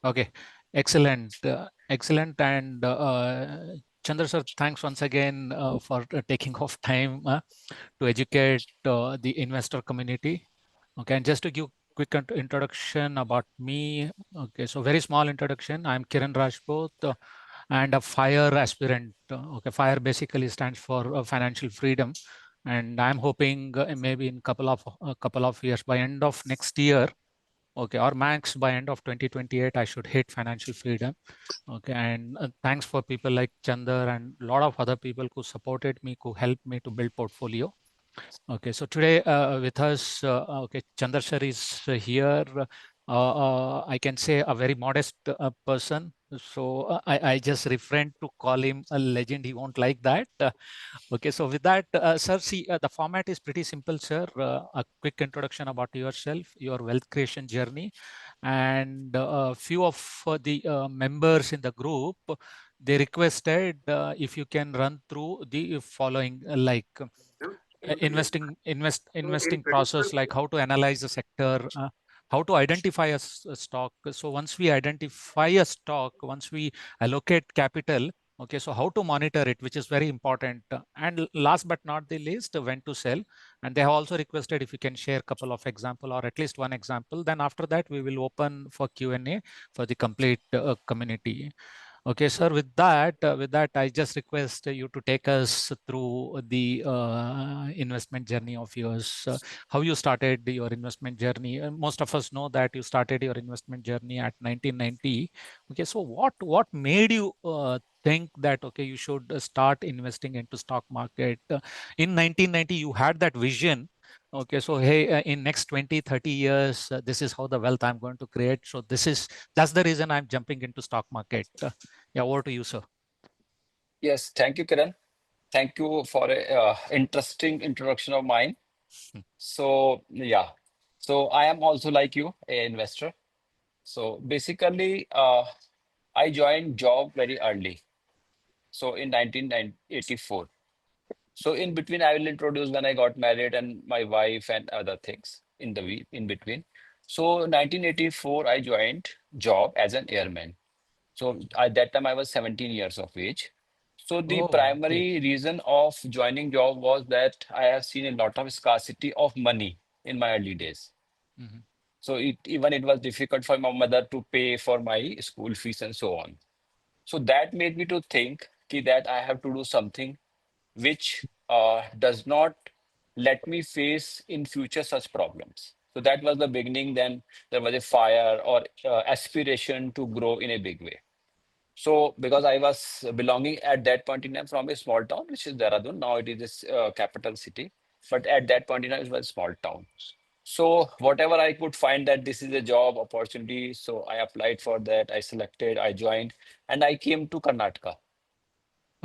Okay, excellent, excellent, and Chandra sir, thanks once again for taking off time to educate the investor community. Okay, and just to give quick introduction about me. Okay, so very small introduction. I'm Kiran Rajput and a FIRE aspirant. Okay, FIRE basically stands for financial freedom, and I'm hoping maybe in couple of years, by end of next year, okay, or max by end of 2028, I should hit financial freedom. Okay, and thanks for people like Chander and a lot of other people who supported me, who helped me to build portfolio. Okay, so today with us, okay, Chander sir is here. I can say a very modest person. So I just refrain to call him a legend. He won't like that. Okay, so with that, sir, see, the format is pretty simple, sir. A quick introduction about yourself, your wealth creation journey, and a few of the members in the group, they requested if you can run through the following, like investing process, like how to analyze the sector, how to identify a stock. So once we identify a stock, once we allocate capital, okay, so how to monitor it, which is very important. And last but not the least, when to sell. And they have also requested if you can share a couple of example or at least one example. Then after that, we will open for Q&A for the complete community. Okay, sir. With that, I just request you to take us through the investment journey of yours. How you started your investment journey. Most of us know that you started your investment journey at 1990. Okay, so what made you think that okay, you should start investing into stock market in 1990? You had that vision. Okay, so hey, in next 20, 30 years, this is how the wealth I'm going to create. So that's the reason I'm jumping into stock market. Yeah, over to you, sir. Yes, thank you, Kiran. Thank you for a interesting introduction of mine. So, yeah. So I am also like you, a investor. So basically, I joined job very early. So in 1984. So in between, I will introduce when I got married and my wife and other things in between. So 1984, I joined job as an airman. So at that time, I was 17 years of age. So the Oh, okay. primary reason of joining job was that I have seen a lot of scarcity of money in my early days. Mhm. So it was difficult for my mother to pay for my school fees and so on. So that made me to think that I have to do something which does not let me face in future such problems. So that was the beginning. Then there was a fire or aspiration to grow in a big way. So because I was belonging at that point in time from a small town, which is Dehradun, now it is a capital city. But at that point in time, it was a small town. So whatever I could find that this is a job opportunity, so I applied for that. I selected, I joined, and I came to Karnataka.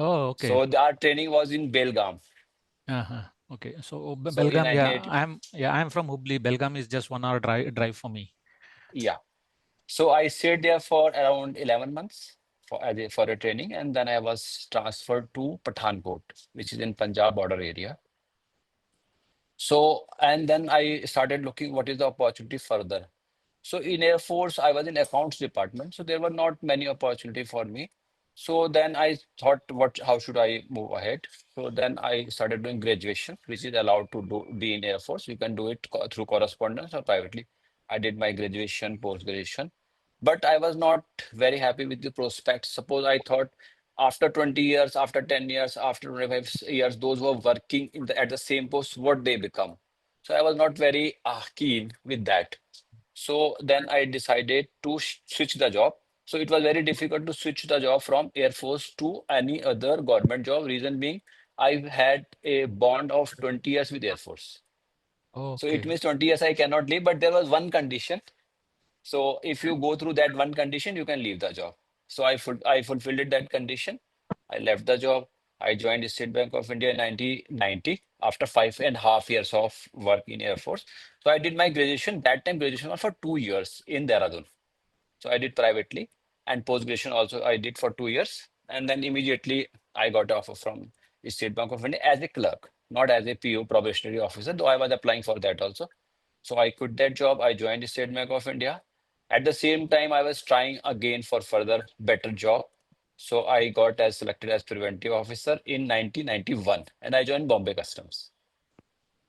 Oh, okay. So our training was in Belgaum. Uh-huh. Okay. So So in Belgaum, yeah, 1980, I'm from Hubli. Belgaum is just 1 hour drive for me. yeah. So I stayed there for around 11 months for a training, and then I was transferred to Pathankot, which is in Punjab border area. So, and then I started looking what is the opportunity further. So in Air Force, I was in accounts department, so there were not many opportunity for me. So then I thought, how should I move ahead? So then I started doing graduation, which is allowed to do be in Air Force. You can do it through correspondence or privately. I did my graduation, post graduation, but I was not very happy with the prospects. Suppose I thought after 20 years, after 10 years, after 25 years, those who are working at the same post, what they become. So I was not very keen with that. So then I decided to switch the job. So it was very difficult to switch the job from Air Force to any other government job. Reason being, I had a bond of 20 years with Air Force. So it Okay. means 20 years I cannot leave, but there was one condition. So if you go through that one condition, you can leave the job. So I fulfilled it, that condition. I left the job. I joined the State Bank of India in 1990 after 5.5 years of work in Air Force. So I did my graduation. That time graduation was for 2 years in Dehradun. So I did privately, and post graduation also I did for 2 years. And then immediately I got an offer from the State Bank of India as a clerk, not as a PO probationary officer, though I was applying for that also. So I quit that job. I joined the State Bank of India. At the same time, I was trying again for further better job. So I got as selected as preventive officer in 1991, and I joined Bombay Customs.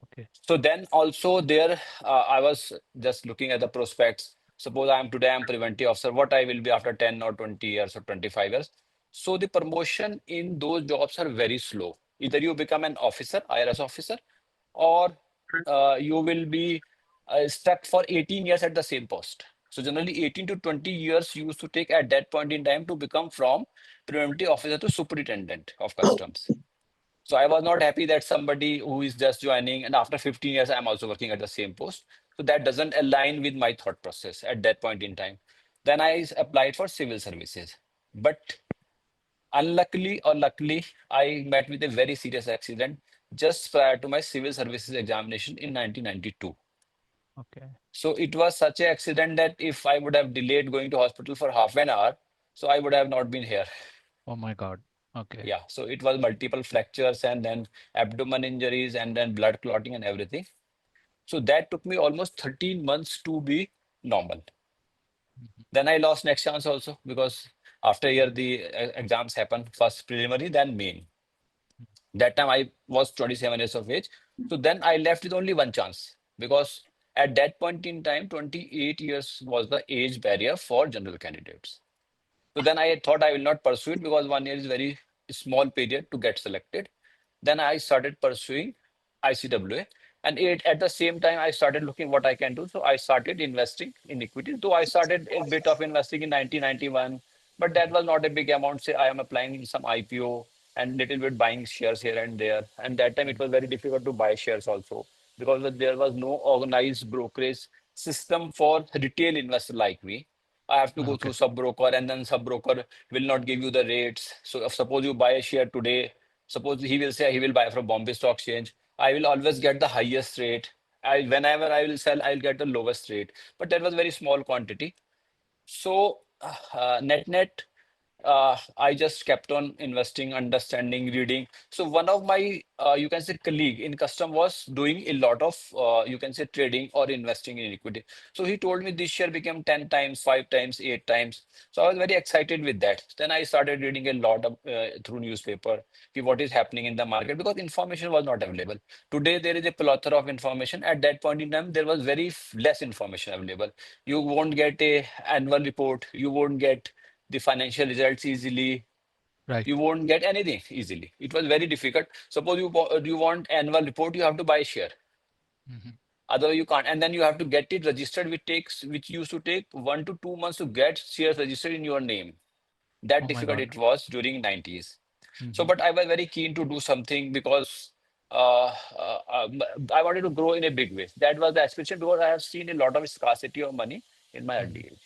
Okay. So then also there, I was just looking at the prospects. Suppose I am today, I'm preventive officer, what I will be after 10 or 20 years or 25 years. So the promotion in those jobs are very slow. Either you become an officer, IRS officer, or you will be stuck for 18 years at the same post. So generally 18 to 20 years you used to take at that point in time to become from preventive officer to superintendent of customs. So I was not happy that somebody who is just joining and after 15 years I'm also working at the same post. So that doesn't align with my thought process at that point in time. Then I applied for civil services. But unluckily or luckily, I met with a very serious accident just prior to my civil services examination in 1992. Okay. So it was such an accident that if I would have delayed going to hospital for half an hour, so I would have not been here. Oh my God. Okay. Yeah, so it was multiple fractures and then abdomen injuries and then blood clotting and everything. So that took me almost 13 months to be normal. Mhm. Then I lost next chance also because after a year the exams happen, first preliminary, then main. That time I was 27 years of age. So then I left with only one chance because at that point in time, 28 years was the age barrier for general candidates. So then I thought I will not pursue it because 1 year is very small period to get selected. Then I started pursuing ICWA. And at the same time, I started looking what I can do. So I started investing in equity. Though I started a bit of investing in 1991, but that was not a big amount. Say I am applying in some IPO and little bit buying shares here and there. And that time it was very difficult to buy shares also because there was no organized brokerage system for retail investor like me. I have to go Okay. through sub broker, and then sub broker will not give you the rates. So if suppose you buy a share today, suppose he will say he will buy from Bombay Stock Exchange, I will always get the highest rate. Whenever I will sell, I'll get the lowest rate. But that was very small quantity. So net, I just kept on investing, understanding, reading. So one of my, you can say, colleague in custom was doing a lot of, you can say, trading or investing in equity. So he told me this share became 10 times, 5 times, 8 times. So I was very excited with that. Then I started reading a lot of, through newspaper, what is happening in the market because information was not available. Today there is a plethora of information. At that point in time, there was very less information available. You won't get a annual report. You won't get the financial results easily. Right. You won't get anything easily. It was very difficult. Suppose you want annual report, you have to buy a share. Mhm. Otherwise, you can't. And then you have to get it registered, which used to take 1 to 2 months to get shares registered in your name. That Oh my difficult God. it was during 90s. So, Mhm. but I was very keen to do something because uh, uh, um, I wanted to grow in a big way. That was the aspiration because I have seen a lot of scarcity of money in my Mhm. early age.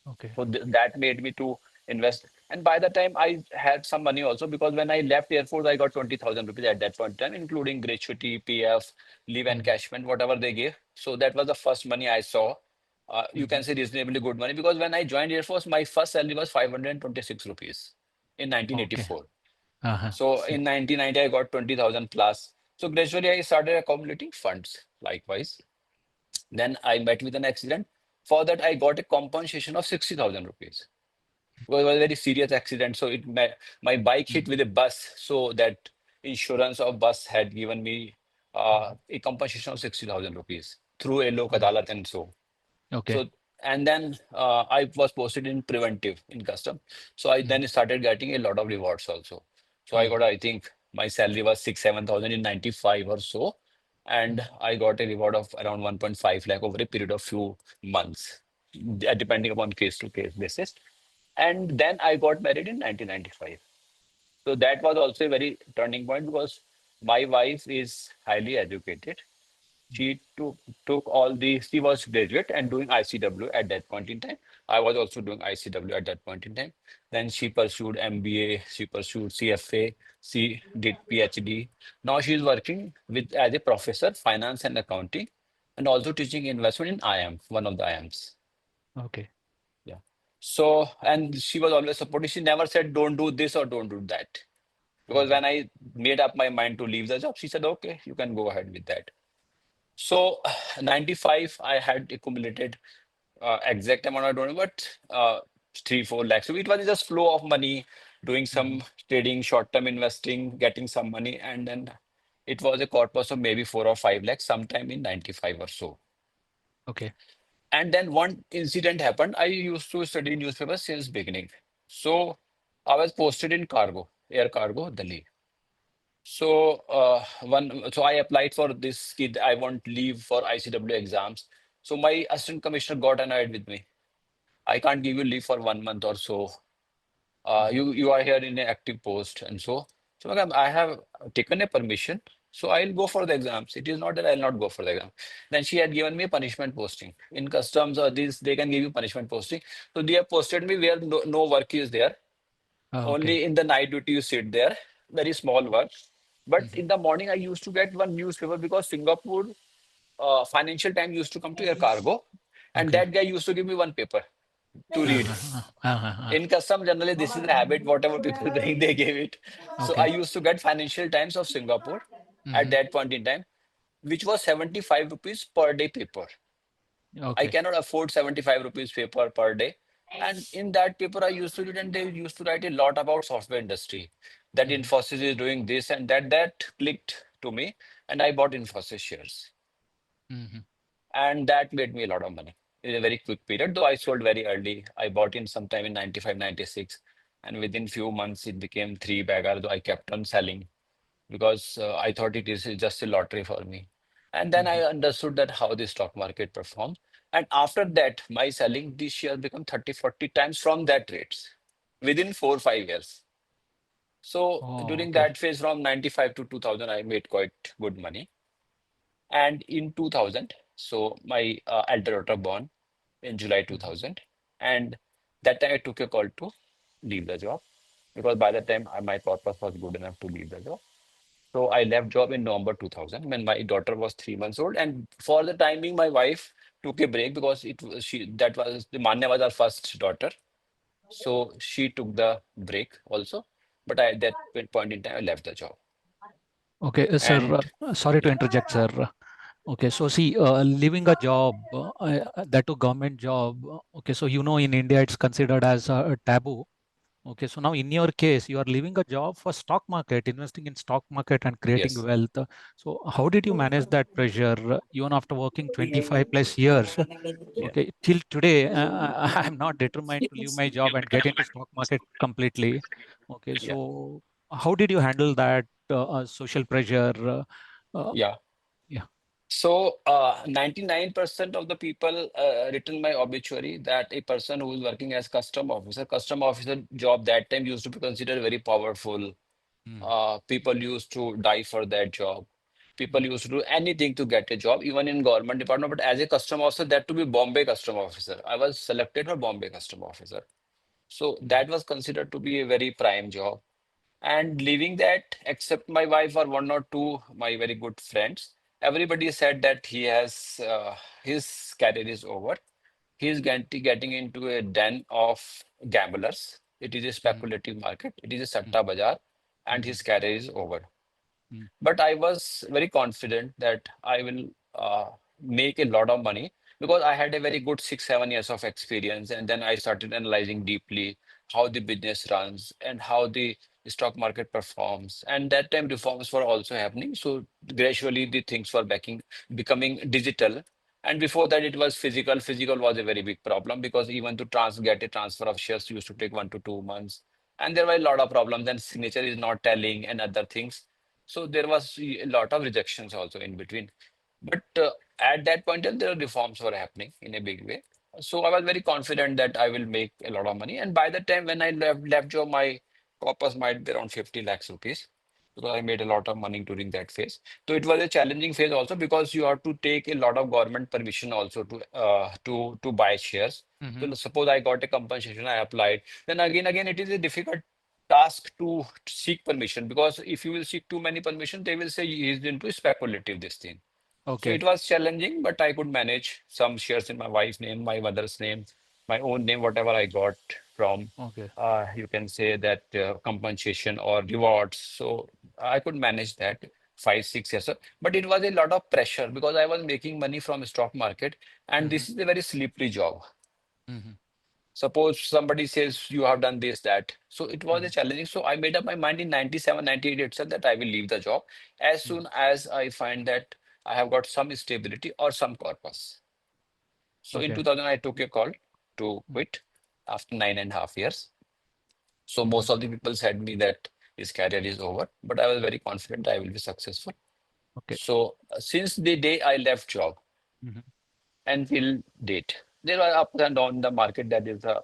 Okay. So that made me to invest. And by the time I had some money also, because when I left Air Force, I got 20,000 rupees at that point in time, including gratuity, PF, leave Mhm. encashment, whatever they gave. So that was the first money I saw. You can Mhm. say reasonably good money because when I joined Air Force, my first salary was 526 rupees in Okay. 1984. Uh-huh. So in 1990, I got 20,000 plus. So gradually, I started accumulating funds likewise. Then I met with an accident. For that, I got a compensation of 60,000 rupees. It was a very serious accident. So my bike hit Mhm. with a bus. So that insurance of bus had given me Mhm. a compensation of 60,000 rupees through a low Mhm. adalat and so. Okay. So and then I was posted in preventive in custom. So I Mhm. then started getting a lot of rewards also. So I got, Mhm. I think my salary was 6, 7 thousand in 95 or so. And Mhm. I got a reward of around 1.5 lakh over a period of few months, depending upon case to case basis. And then I got married in 1995. So that was also a very turning point because my wife is highly educated. Mhm. She took all the, she was graduate and doing ICW at that point in time. I was also doing ICW at that point in time. Then she pursued MBA, she pursued CFA, she did PhD. Now she is working with as a professor, finance and accounting, and also teaching investment in IM, one of the IMs. Okay. Yeah. So, and she was always supportive. She never said, don't do this or don't do that. Because Mhm. when I made up my mind to leave the job, she said, okay, you can go ahead with that. So, 95, I had accumulated. exact amount I don't know, but 3-4 lakhs. So it was just flow of money, doing Mm-hmm. some trading, short-term investing, getting some money, and then it was a corpus of maybe 4 or 5 lakhs sometime in 95 or so. Okay. And then one incident happened. I used to study newspapers since beginning. So I was posted in cargo, air cargo, Delhi. So so I applied for this kid. I want leave for ICW exams. So my assistant commissioner got annoyed with me. I can't give you leave for 1 month or so. Mm-hmm. You are here in an active post, and so madam, I have taken a permission, so I'll go for the exams. It is not that I'll not go for the exam. Then she had given me punishment posting in customs, or this they can give you punishment posting. So they have posted me where no work is there. Okay. Only in the night duty you sit there, very small work. But Mm-hmm. in the morning I used to get one newspaper because Singapore Financial Times used to come to air cargo, and Okay. that guy used to give me one paper to read. Uh-huh. Uh-huh. In custom, generally, this is the habit. Whatever people bring, they give it. So I Okay. used to get Financial Times of Singapore at Mm-hmm. that point in time, which was 75 rupees per day paper. I Okay. cannot afford 75 rupees paper per day. And in that paper, I used to read, and they used to write a lot about software industry. That Mm-hmm. Infosys is doing this and that. That clicked to me, and I bought Infosys shares, Mm-hmm. and that made me a lot of money in a very quick period. Though I sold very early, I bought in sometime in 95, 96, and within few months it became three bagger. Though I kept on selling because I thought it is just a lottery for me. And then I Mm-hmm. understood that how the stock market performs. And after that, my selling this year become 30, 40 times from that rates within 4, 5 years. So Oh, during okay. that phase from 95 to 2000, I made quite good money. And in 2000, so my elder daughter born in July Mm-hmm. 2000. And that time I took a call to leave the job because by that time my purpose was good enough to leave the job. So I left job in November 2000 when my daughter was 3 months old. And for the time being, my wife took a break because it was she that was the Manya was our first daughter. So she took the break also. But at that point in time, I left the job. Okay, sir. And Sorry to yeah, interject, sir. Okay, so see, leaving a job, that to government job. Okay, so in India it's considered as a taboo. Okay, so now in your case, you are leaving a job for stock market, investing in stock market and creating yes, wealth. So how did you manage that pressure, even after working 25 plus years? yeah, Okay, till today, I'm not determined to leave my job and get into stock market completely. Okay, yeah, so how did you handle that social pressure? Uh, yeah. yeah. So, 99% of the people written my obituary that a person who is working as custom officer job that time used to be considered very powerful. Mm, People used to die for that job. People mm, used to do anything to get a job, even in government department. But as a custom officer, that to be Bombay custom officer. I was selected for Bombay custom officer. So mm, that was considered to be a very prime job. And leaving that, except my wife or one or two, my very good friends, everybody said that his career is over. He is getting into a den of gamblers. It is a mm, speculative market. It is a mm, satta bazaar, and mm, his career is over. mm, But I was very confident that I will make a lot of money because I had a very good 6, 7 years of experience. And then I started analyzing deeply how the business runs and how the stock market performs. And that time reforms were also happening. So gradually the things were becoming digital. And before that, it was physical. Physical was a very big problem because even to get a transfer of shares used to take 1 to 2 months. And there were a lot of problems, and signature is not telling and other things. So there was a lot of rejections also in between. But at that point, the reforms were happening in a big way. So I was very confident that I will make a lot of money. And by the time when I left job, my corpus might be around 50 lakhs rupees because I made a lot of money during that phase. So it was a challenging phase also because you have to take a lot of government permission also to buy shares. mhm. So suppose I got a compensation, I applied. Then again, it is a difficult task to seek permission because if you will seek too many permission, they will say he is into speculative this thing. So Okay. it was challenging, but I could manage some shares in my wife's name, my mother's name, my own name, whatever I got from, Okay. you can say that compensation or rewards. So I could manage that. 5, 6 years. But it was a lot of pressure because I was making money from stock market, and Mhm. this is a very slippery job. Mhm. Suppose somebody says you have done this, that. So it was a Mhm. challenging. So I made up my mind in 97, 98 itself that I will leave the job as Mhm. soon as I find that I have got some stability or some corpus. So in Okay. 2000, I took a call to Mhm. quit after 9.5 years. So Mhm. most of the people said me that his career is over, but I was very confident I will be successful. Okay. So since the day I left job Mhm. until date, there are ups and downs in the market. That is the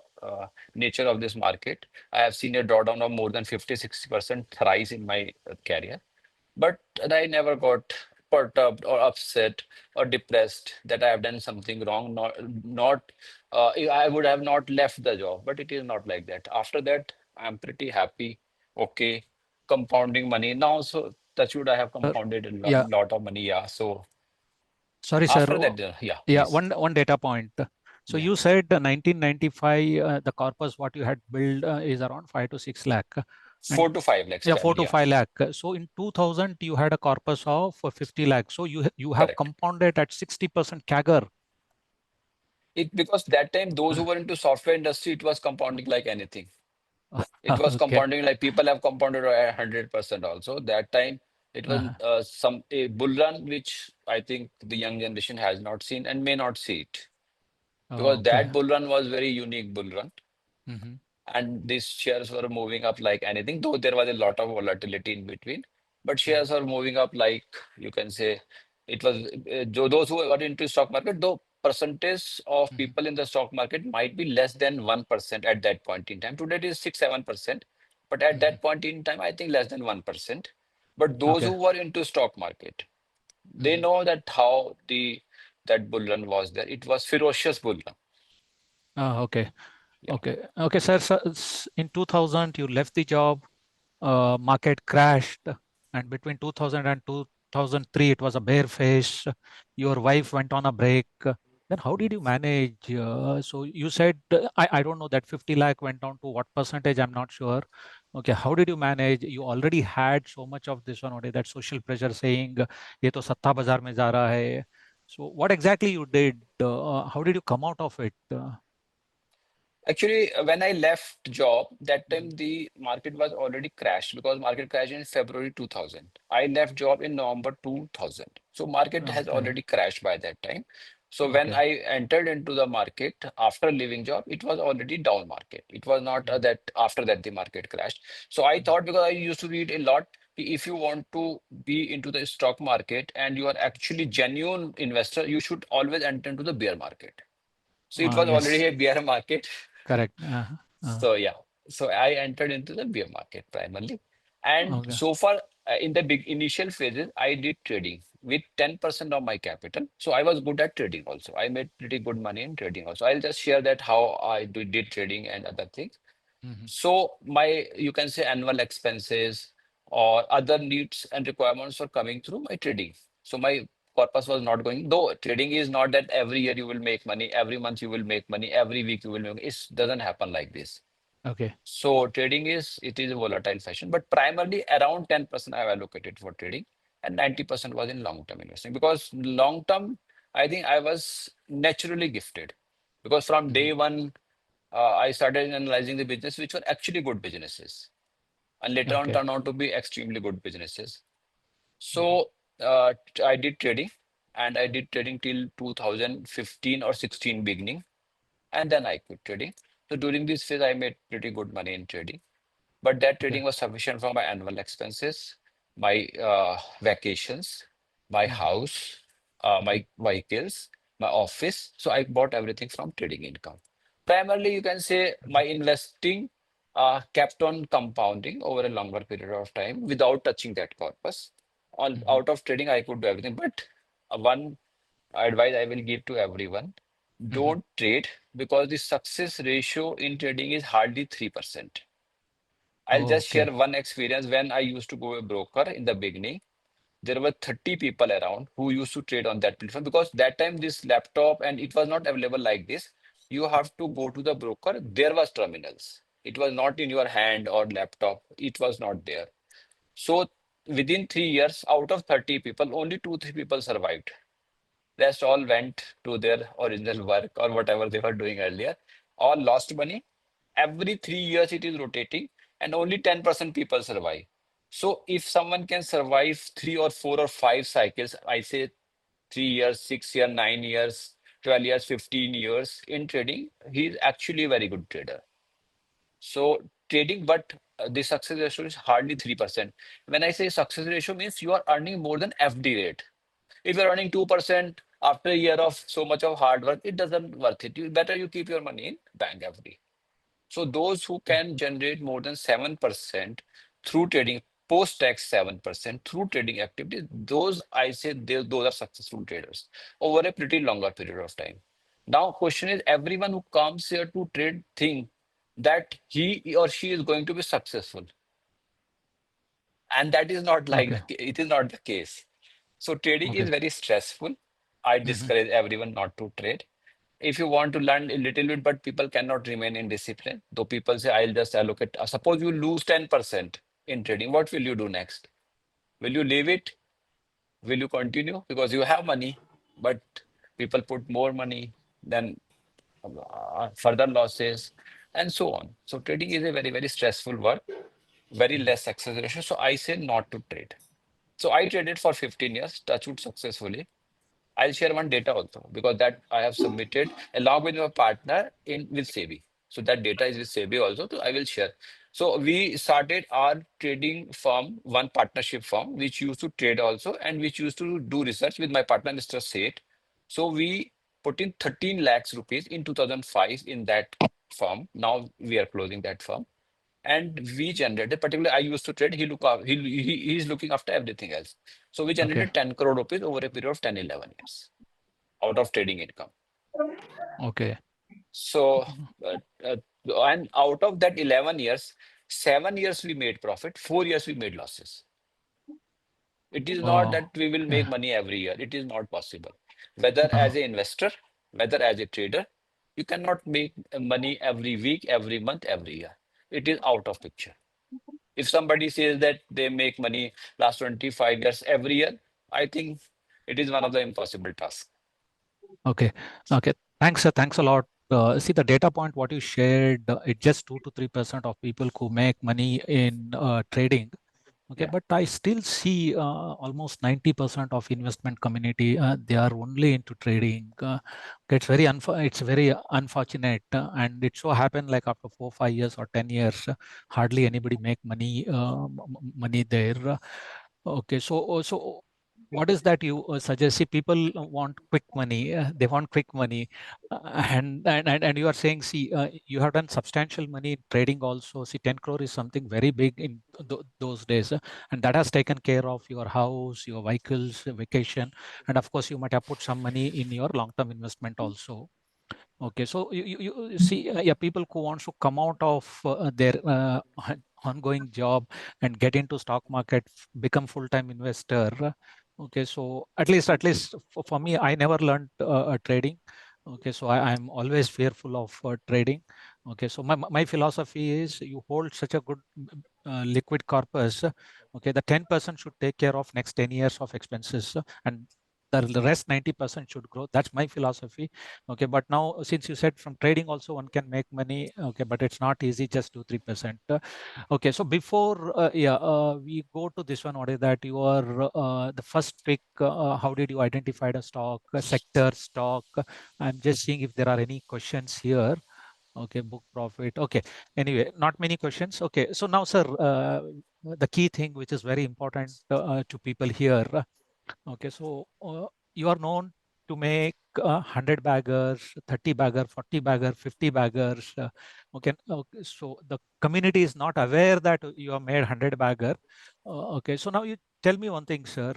nature of this market. I have seen a drawdown of more than 50, 60% rise in my career. But I never got perturbed or upset or depressed that I have done something wrong. Not I would have not left the job, but it is not like that. After that, I'm pretty happy. Okay, compounding money now. So touch wood, I have Uh, compounded a yeah. lot of money. Yeah. So Sorry, sir. after that, yeah, Yeah, please. one data point. So Yeah, you said 1995, the corpus what you had built is around 5 to 6 lakh, and 4 to 5 lakhs yeah, four currently. to Yeah, five lakh. So in 2000, you had a corpus of 50 lakh. So you have correct. compounded at 60% CAGR. It because that time those who were into software industry, it was compounding like anything. It was Okay. compounding like people have compounded at 100% also. That time it was Uh-huh. some a bull run which I think the young generation has not seen and may not see it because Okay. that bull run was very unique bull run, Hmm. and these shares were moving up like anything, though there was a lot of volatility in between. But shares are moving up like you can say it was those who got into stock market, though percentage of Hmm. people in the stock market might be less than 1% at that point in time. Today it is 6, 7%, but at Hmm. that point in time, I think less than 1%. But those Okay. who were into stock market, they Hmm. know that how the that bull run was there. It was ferocious bull run. Okay. Yeah. Okay. Okay, sir. So in 2000, you left the job. Market crashed, and between 2000 and 2003 it was a bear phase. Your wife went on a break. Then how did you manage? So you said, I don't know that 50 lakh went down to what percentage, I'm not sure. Okay, how did you manage? You already had so much of this one already, that social pressure saying ये तो सत्ता बाजार में जा रहा है. So what exactly you did? How did you come out of it? Actually, when I left job, that time Mhm. the market was already crashed because market crashed in February 2000. I left job in November 2000. So market has Okay. already crashed by that time. So when Okay. I entered into the market after leaving job, it was already down market. It was not Mhm. that after that the market crashed. So I Mhm. thought because I used to read a lot, if you want to be into the stock market and you are actually genuine investor, you should always enter into the bear market. So it was already Yes. a bear market. Correct. So yeah, so I entered into the beer market primarily, and Okay. so far in the big initial phases, I did trading with 10% of my capital. So I was good at trading also. I made pretty good money in trading also. I'll just share that how did trading and other things. Mhm. So my you can say annual expenses or other needs and requirements were coming through my trading. So my purpose was not going, though trading is not that every year you will make money, every month you will make money, every week you will make money. It doesn't happen like this. Okay. So trading it is a volatile fashion, but primarily around 10% I have allocated for trading and 90% was in long-term investing because long-term, I think I was naturally gifted because from Mhm. day one, I started analyzing the business, which were actually good businesses and later on Okay. turned out to be extremely good businesses. Mhm. So I did trading and I did trading till 2015 or 16 beginning and then I quit trading. So during this phase, I made pretty good money in trading, but that Okay. trading was sufficient for my annual expenses, my vacations, my Mhm. house, Mhm. my vehicles, my office. So I bought everything from trading income. Primarily, you can say my Mhm. investing kept on compounding over a longer period of time without touching that corpus. All Mhm. out of trading, I could do everything. But one advice I will give to everyone: Mhm. don't trade because the success ratio in trading is hardly 3%. I'll just Okay. share one experience when I used to go a broker in the beginning. There were 30 people around who used to trade on that platform because that time this laptop and it was not available like this. You have to go to the broker. There was terminals. It was not in your hand or laptop. It was not there. So within 3 years, out of 30 people, only two, three people survived. Rest all went to their original work or whatever they were doing earlier. All lost money. Every 3 years it is rotating, and only 10% people survive. So if someone can survive 3 or 4 or 5 cycles, I say 3 years, 6 years, 9 years, 12 years, 15 years in trading, he's actually a very good trader. So trading, but the success ratio is hardly 3%. When I say success ratio means you are earning more than FD rate. If you're earning 2% after a year of so much of hard work, it doesn't worth it. You better you keep your money in bank FD. So those who can generate more than 7% through trading, post-tax 7% through trading activities, those I say those are successful traders over a pretty longer period of time. Now, question is everyone who comes here to trade think that he or she is going to be successful. And that is not like Okay. it is not the case. So trading is Okay. very stressful. I Hmm. discourage everyone not to trade. If you want to learn a little bit, but people cannot remain in discipline. Though people say, I'll just allocate. Suppose you lose 10% in trading, what will you do next? Will you leave it? Will you continue? Because you have money, but people put more money, then further losses, and so on. So trading is a very, very stressful work, very less acceleration. So I say not to trade. So I traded for 15 years, touch wood successfully. I'll share one data also because that I have submitted along with my partner in with SEBI. So that data is with SEBI also. So I will share. So we started our trading firm, one partnership firm, which used to trade also and which used to do research with my partner, Mr. Seth. So we put in 13 lakhs rupees in 2005 in that firm. Now we are closing that firm. And we generated, particularly I used to trade, he look out, he's looking after everything else. So we Okay. generated 10 crore rupees over a period of 10, 11 years out of trading income. Okay. So, uh, uh, and out of that 11 years, 7 years we made profit, 4 years we made losses. It is not Oh, that we will okay. make money every year. It is not possible. Whether Uh, as an investor, whether as a trader, you cannot make money every week, every month, every year. It is out of picture. If somebody says that they make money last 25 years every year, I think it is one of the impossible tasks. okay. Okay. Thanks, sir. Thanks a lot. See the data point what you shared. It's just 2 to 3% of people who make money in trading. Okay, Yeah. but I still see almost 90% of investment community they are only into trading. It's very unfortunate, and it so happened like after 4 5 years or 10 years, hardly anybody make money money there. Okay, so what is that you suggest? See, people want quick money. They want quick money, and you are saying, see, you have done substantial money in trading also. See, 10 crore is something very big in those days, and that has taken care of your house, your vehicles, vacation, and of course, you might have put some money in your long-term investment also. Okay, so you see, yeah, people who wants to come out of their ongoing job and get into stock market, become full-time investor. Okay, so at least for me, I never learned trading. Okay, so I'm always fearful of trading. Okay, so my philosophy is you hold such a good liquid corpus. Okay, the 10% should take care of next 10 years of expenses, and the rest 90% should grow. That's my philosophy. Okay, but now since you said from trading also one can make money, okay, but it's not easy, just 2 3%. Okay, so before we go to this one, what is that your the first pick? How did you identify the stock, sector, stock? I'm just seeing if there are any questions here. Okay, book profit. Okay, anyway, not many questions. Okay, so now, sir, the key thing which is very important to people here. Okay, so you are known to make 100 baggers, 30 bagger, 40 bagger, 50 baggers. Okay, so the community is not aware that you have made 100 bagger. Okay, so now you tell me one thing, sir.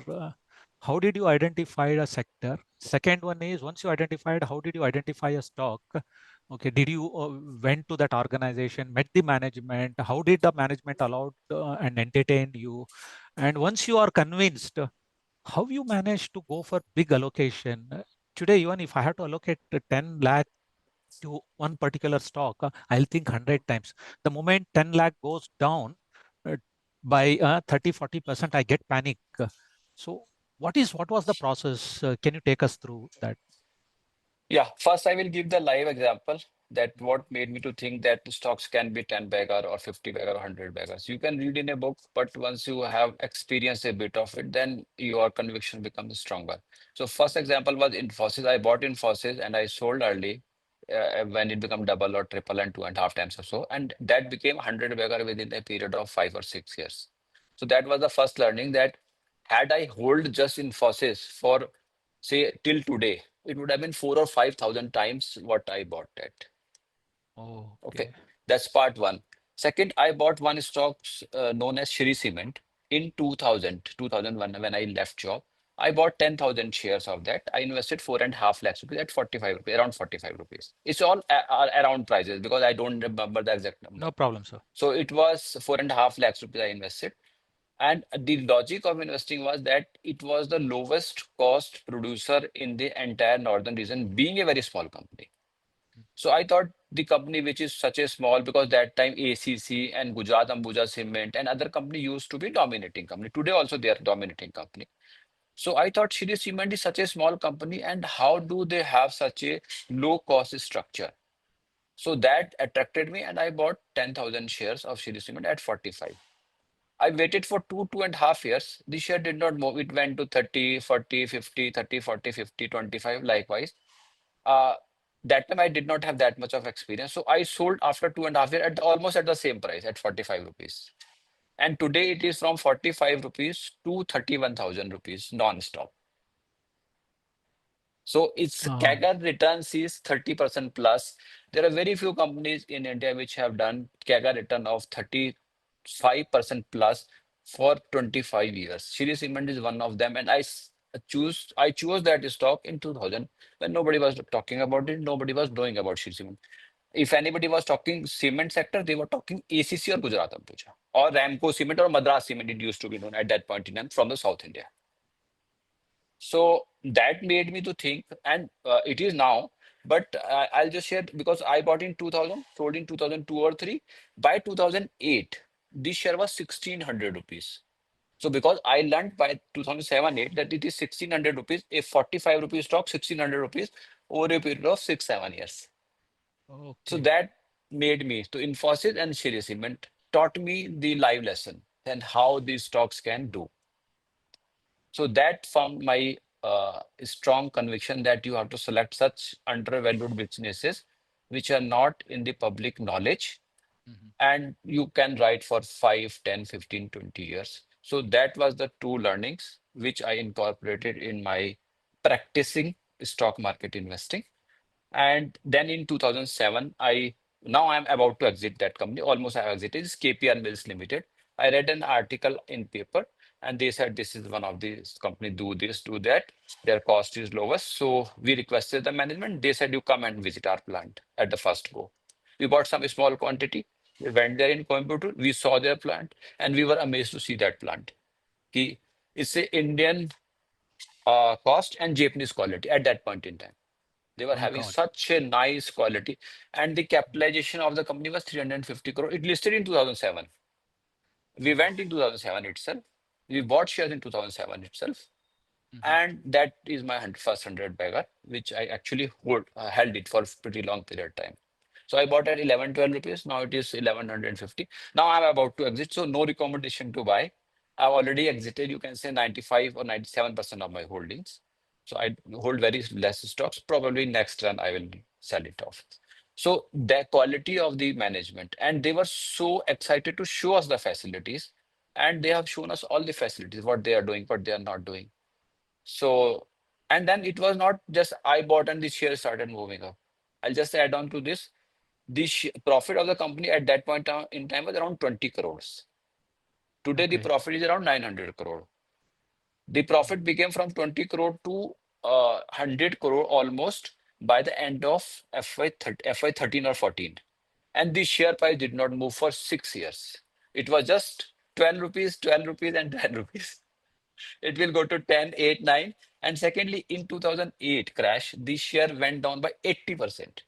How did you identify a sector? Second one is once you identified, how did you identify a stock? Okay, did you went to that organization, met the management? How did the management allowed and entertained you? And once you are convinced, how you manage to go for big allocation? Today, even if I have to allocate 10 lakh to one particular stock, I'll think 100 times. The moment 10 lakh goes down, uh, by 30-40%, I get panic. So what was the process? Can you take us through that? Yeah, first I will give the live example that what made me to think that the stocks can be 10 bagger or 50 bagger or 100 baggers. You can read in a book, but once you have experienced a bit of it, then your conviction becomes stronger. So first example was Infosys. I bought Infosys and I sold early when it became double or triple and 2.5 times or so. And that became 100 bagger within a period of 5 or 6 years. So that was the first learning that had I hold just Infosys for say till today, it would have been 4 or 5 thousand times what I bought at. Okay, Okay. that's part one. Second, I bought one stocks known as Shri Cement in 2001 when I left job. I bought 10,000 shares of that. I invested 4.5 lakhs rupees at 45 rupees, around 45 rupees. It's all around prices because I don't remember the exact number. No problem, sir. So it was 4.5 lakhs rupees I invested. And the logic of investing was that it was the lowest cost producer in the entire northern region, being a very small company. So I thought the company, which is such a small, because that time ACC and Gujarat Ambuja Cement and other company used to be dominating company. Today also they are dominating company. So I thought Shri Cement is such a small company, and how do they have such a low cost structure? So that attracted me, and I bought 10,000 shares of Shri Cement at 45. I waited for 2.5 years. The share did not move. It went to 30, 40, 50, 30, 40, 50, 25, likewise. Uh, that time I did not have that much of experience. So I sold after 2.5 years at almost at the same price at 45 rupees. And today it is from 45 rupees to 31,000 rupees non-stop. So its Um, CAGR returns is 30% plus. There are very few companies in India which have done CAGR return of 35% plus for 25 years. Shri Cement is one of them, and I chose that stock in 2000 when nobody was talking about it, nobody was knowing about Shri Cement. If anybody was talking cement sector, they were talking ACC or Gujarat Ambuja or Ramco Cement or Madras Cement. It used to be known at that point in time from the South India. So that made me to think, and it is now, but I'll just share because I bought in 2000, sold in 2002 or 3. By 2008, this share was 1600 rupees. So because I learned by 2007, 8 that it is 1600 rupees, a 45 rupees stock, 1600 rupees over a period of 6, 7 years. So okay. that made me to Infosys and Shri Cement taught me the live lesson and how these stocks can do. So that found my strong conviction that you have to select such undervalued businesses which are not in the public knowledge, Mhm. and you can write for 5, 10, 15, 20 years. So that was the two learnings which I incorporated in my practicing stock market investing. And then in 2007, now I'm about to exit that company. Almost I have exited. It's KPR Mills Limited. I read an article in paper, and they said this is one of these company do this, do that. Their cost is lowest. So we requested the management. They said you come and visit our plant at the first go. We bought some small quantity. We went there in Coimbatore. We saw their plant, and we were amazed to see that plant. It's a Indian cost and Japanese quality at that point in time. They were My having God. such a nice quality, and the capitalization of the company was 350 crore. It listed in 2007. We Oh. went in 2007 itself. We bought shares in 2007 itself. Mhm. And that is my first 100 bagger, which I actually held it for a pretty long period of time. So I bought at 11, 12 rupees. Now it is 1150. Now I'm about to exit. So no recommendation to buy. I've already exited, you can say 95 or 97% of my holdings. So I hold very less stocks. Probably next run I will sell it off. So the quality of the management, and they were so excited to show us the facilities, and they have shown us all the facilities, what they are doing, what they are not doing. So, and then it was not just I bought and the share started moving up. I'll just add on to this. The profit of the company at that point in time was around 20 crores. Today, the Okay. profit is around 900 crore. The profit became from 20 crore to 100 crore almost by the end of FY 13 or 14. And the share price did not move for 6 years. It was just 12 rupees, 12 rupees, and 10 rupees. It will go to 10, 8, 9. And secondly, in 2008 crash, the share went down by 80%.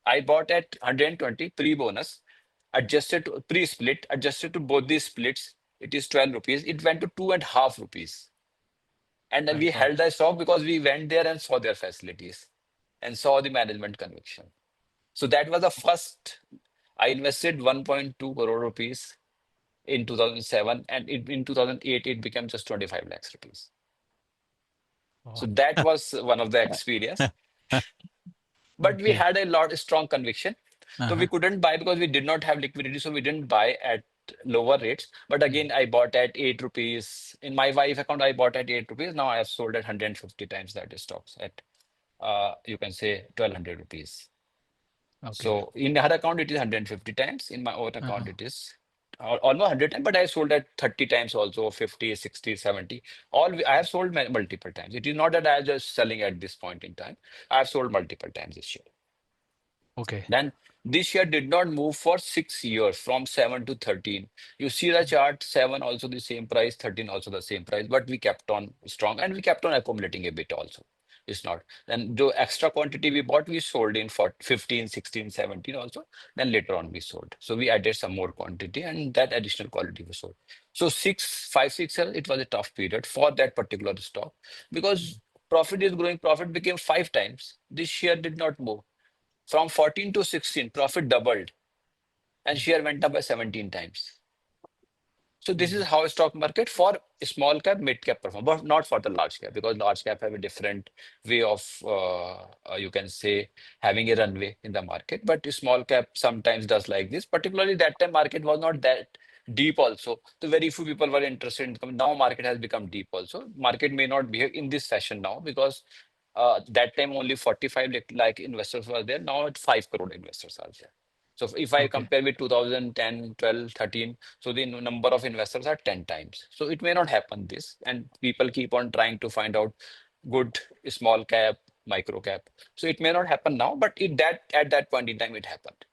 I bought at 120 pre-bonus, adjusted to pre-split, adjusted to both these splits. It is 12 rupees. It went to 2.5 rupees. And then My we God. held the stock because we went there and saw their facilities and saw the management conviction. So that was the first. I invested 1.2 crore rupees in 2007, and in 2008 it became just 25 lakhs rupees. So Wow. that was one of the experience. But we Okay. had a lot of strong conviction. So we Uh-huh. couldn't buy because we did not have liquidity. So we didn't buy at lower rates. But again, I bought at 8 rupees. In my wife account, I bought at 8 rupees. Now I have sold at 150 times that stocks at, you can say, 1200 rupees. Okay. So in her account, it is 150 times. In my own account, Uh-huh. it is almost 100 times, but I sold at 30 times also, 50, 60, 70. I have sold multiple times. It is not that I am just selling at this point in time. I have sold multiple times this year. Okay. Then this year did not move for 6 years from 7 to 13. You see the chart, 7 also the same price, 13 also the same price, but we kept on strong and we kept on accumulating a bit also. It's not. Then the extra quantity we bought, we sold in for 15, 16, 17 also. Then later on we sold. So we added some more quantity and that additional quality was sold. So 6, 5, 6 years, it was a tough period for that particular stock because profit is growing. Profit became 5 times. This share did not move. From 14 to 16, profit doubled and share went up by 17 times. So this is Mm. how stock market for small cap, mid cap perform, but not for the large cap because large cap have a different way of you can say having a runway in the market. But small cap sometimes does like this. Particularly that time market was not that deep also. So very few people were interested in. Now market has become deep also. Market may not behave in this fashion now because that time only 45 like investors were there. Now it's 5 crore investors are there. So if I Okay. compare with 2010, 12, 13, so the number of investors are 10 times. So it may not happen this, and people keep on trying to find out good small cap, micro cap. So it may not happen now, but it that at that point in time it happened.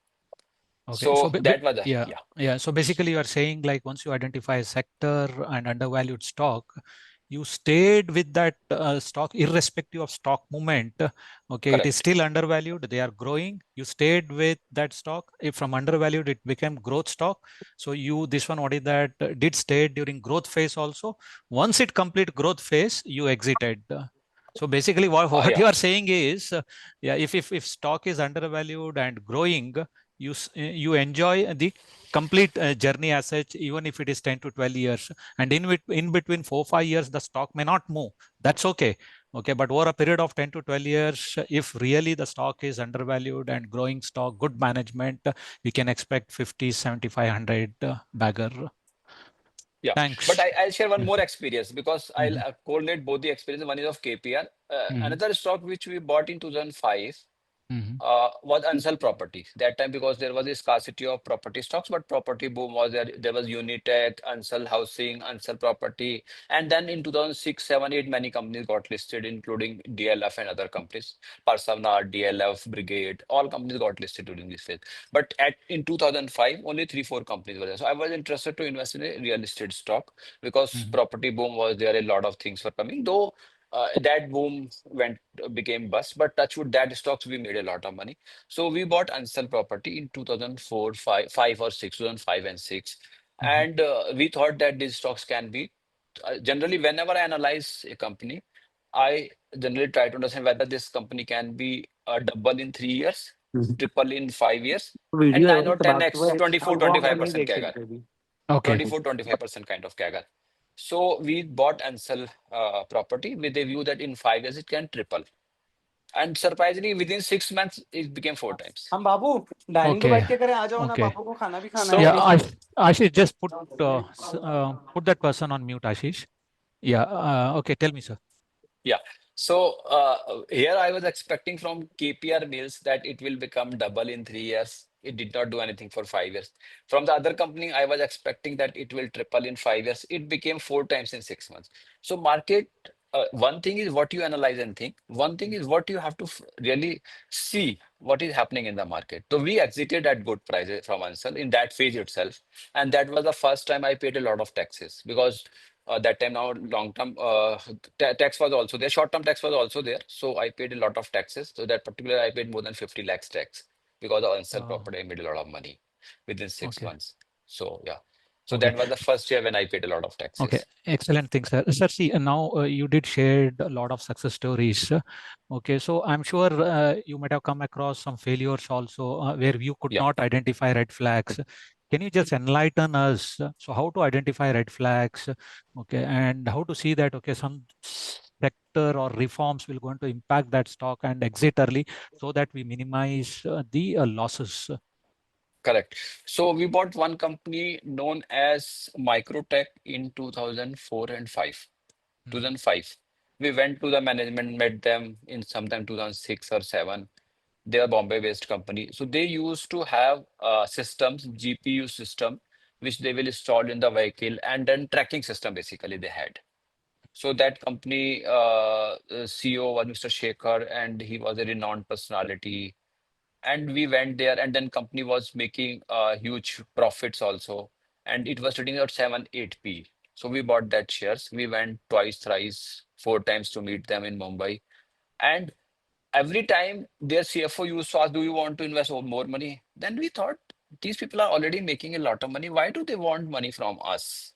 Okay. So So that was a yeah, yeah, yeah. So basically, you are saying like once you identify a sector and undervalued stock, you stayed with that stock irrespective of stock movement. Okay, it is correct. still undervalued. They are growing. You stayed with that stock. If from undervalued it became growth stock, so you this one what is that did stay during growth phase also. Once it complete growth phase, you exited. So basically, what, what you Yeah, are saying is, yeah, if stock is undervalued and growing, you enjoy the complete journey as such, even if it is 10 to 12 years. And in between 4 5 years, the stock may not move. That's okay. Okay, but over a period of 10 to 12 years, if really the stock is undervalued and growing stock, good management, we can expect 50, 75, 100 bagger. yeah. But Thanks. I'll share one Yeah. more experience because I'll Mhm. correlate both the experience. One is of KPR. Mhm. Another stock which we bought in 2005 Mhm. was unsold property that time because there was a scarcity of property stocks, but property boom was there. There was Unitech, unsold housing, unsold property, and then in 2006, 7, 8, many companies got listed, including DLF and other companies. Parsavna, DLF, Brigade, all companies got listed during this phase. But at in 2005, only 3, 4 companies were there. So I was interested to invest in a real estate stock because Mhm. property boom was there. A lot of things were coming, though that boom went became bust, but touchwood that stocks we made a lot of money. So we bought unsold property in 2004, 5 or 6, 2005 and 6, Mhm. and we thought that these stocks can be generally whenever I analyze a company, I generally try to understand whether this company can be double in 3 years, triple in 5 years, and video है 9 वो or दबा के 10x, 24, वो हम नहीं 25% देख CAGR. सकते अभी Okay. 24-25% kind of CAGR. So we bought and sell property with a view that in 5 years it can triple. And surprisingly, within 6 months, it became 4 times. हम बाबू डाइनिंग पे Okay. बैठ के करें आ जाओ ना Okay. पापा को खाना भी खाना है Yeah, So please Ashish, just put that person on mute, Ashish. Yeah. Okay. Tell me, sir. yeah. So here I was expecting from KPR Mills that it will become double in 3 years. It did not do anything for 5 years. From the other company, I was expecting that it will triple in 5 years. It became 4 times in 6 months. So market, one thing is what you analyze and think. One thing is what you have to really see what is happening in the market. So we exited at good prices from Ansel in that phase itself. And that was the first time I paid a lot of taxes because that time now long term tax was also there, short term tax was also there, so I paid a lot of taxes. So that particular I paid more than 50 lakhs tax because of unsold Uh, property. I made a lot of money within six okay. months so yeah. So Okay. that was the first year when I paid a lot of Okay, taxes. excellent thing, sir. Sir, see, now you did share a lot of success stories. Okay, so I'm sure you might have come across some failures also where you could Yeah, not identify red flags. Can you just enlighten us? So, how to identify red flags? Okay, and how to see that, okay, some sector or reforms will going to impact that stock and exit early so that we minimize the losses. correct. So we bought one company known as Microtech in 2004 and 5. Mhm. 2005. We went to the management, met them in sometime 2006 or 7. They are Bombay-based company. So they used to have systems, GPU system, which they will install in the vehicle, and then tracking system basically they had. So that company CEO was Mr. Shekhar, and he was a renowned personality. And we went there, and then company was making huge profits also, and it was trading at 7 8 p. So we bought that shares. We went twice, thrice, 4 times to meet them in Mumbai, and every time their CFO used to ask, "Do you want to invest more money?" Then we thought these people are already making a lot of money. Why do they want money from us?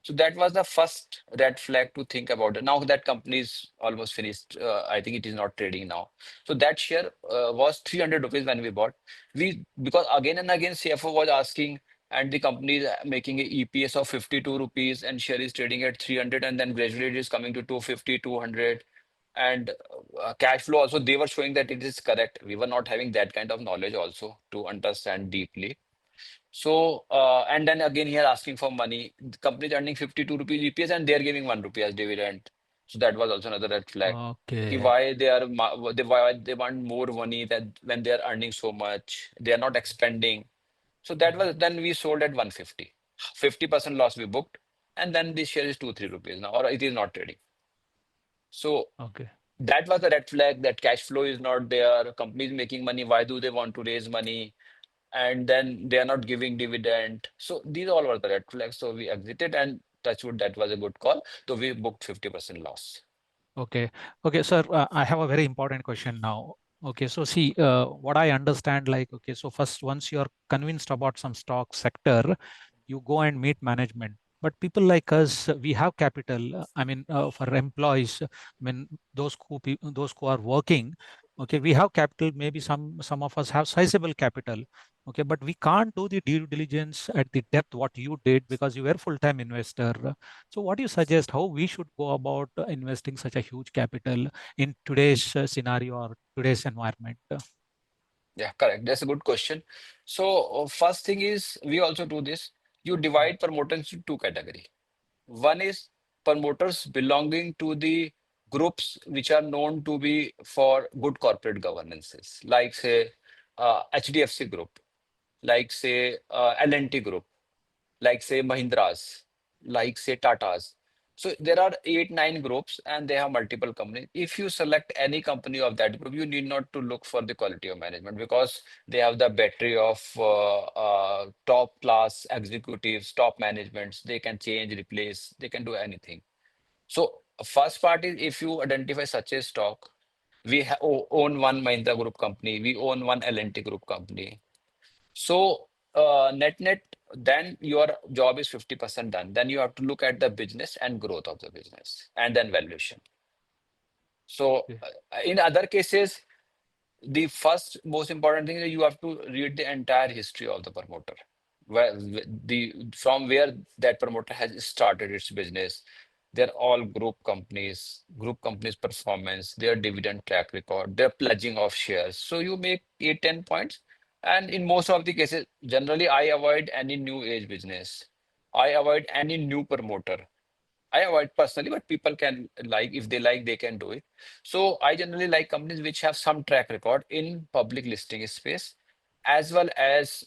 So that was the first red flag to think about it. Now that company is almost finished. I think it is not trading now. So that share was 300 rupees when we bought. We because again and again CFO was asking, and the company is making a EPS of 52 rupees, and share is trading at 300, and then gradually it is coming to 250, 200, and cash flow also they were showing that it is correct. We were not having that kind of knowledge also to understand deeply. So, and then again, here asking for money. The company is earning 52 rupees EPS and they're giving 1 rupee as dividend. So that was also another red flag. Okay. Why they are why they want more money that when they are earning so much, they are not expanding. So that Mhm. was then we sold at 150. 50% loss we booked, and then this share is 2 3 rupees now, or it is not trading. So Okay. that was a red flag that cash flow is not there. Company is making money. Why do they want to raise money? And then they are not giving dividend. So these all were the red flags. So we exited, and touchwood, that was a good call. So we booked 50% loss. Okay. Okay, sir, I have a very important question now. Okay, so see, what I understand, like, okay, so first, once you're convinced about some stock sector, you go and meet management. But people like us, we have capital. I mean, for employees, I mean, those who are working, okay, we have capital. Maybe some of us have sizable capital. Okay, but we can't do the due diligence at the depth what you did because you were full-time investor. So, what do you suggest? How we should go about investing such a huge capital in today's scenario or today's environment? Yeah, correct. That's a good question. So first thing is we also do this. You divide promoters into two category. One is promoters belonging to the groups which are known to be for good corporate governances, like say HDFC Group, like say L&T Group, like say Mahindras, like say Tatas. So there are 8 9 groups and they have multiple companies. If you select any company of that group, you need not to look for the quality of management because they have the battery of top class executives, top managements. They can change, replace, they can do anything. So first part is if you identify such a stock, we own one Mahindra Group company, we own one L&T Group company. So net, then your job is 50% done. Then you have to look at the business and growth of the business and then valuation. So Okay. in other cases, the first most important thing is you have to read the entire history of the promoter, where the from where that promoter has started its business. They're all group companies performance, their dividend track record, their pledging of shares. So you make 8 10 points, and in most of the cases, generally I avoid any new age business. I avoid any new promoter. I avoid personally, but people can like if they like, they can do it. So I generally like companies which have some track record in public listing space, as well as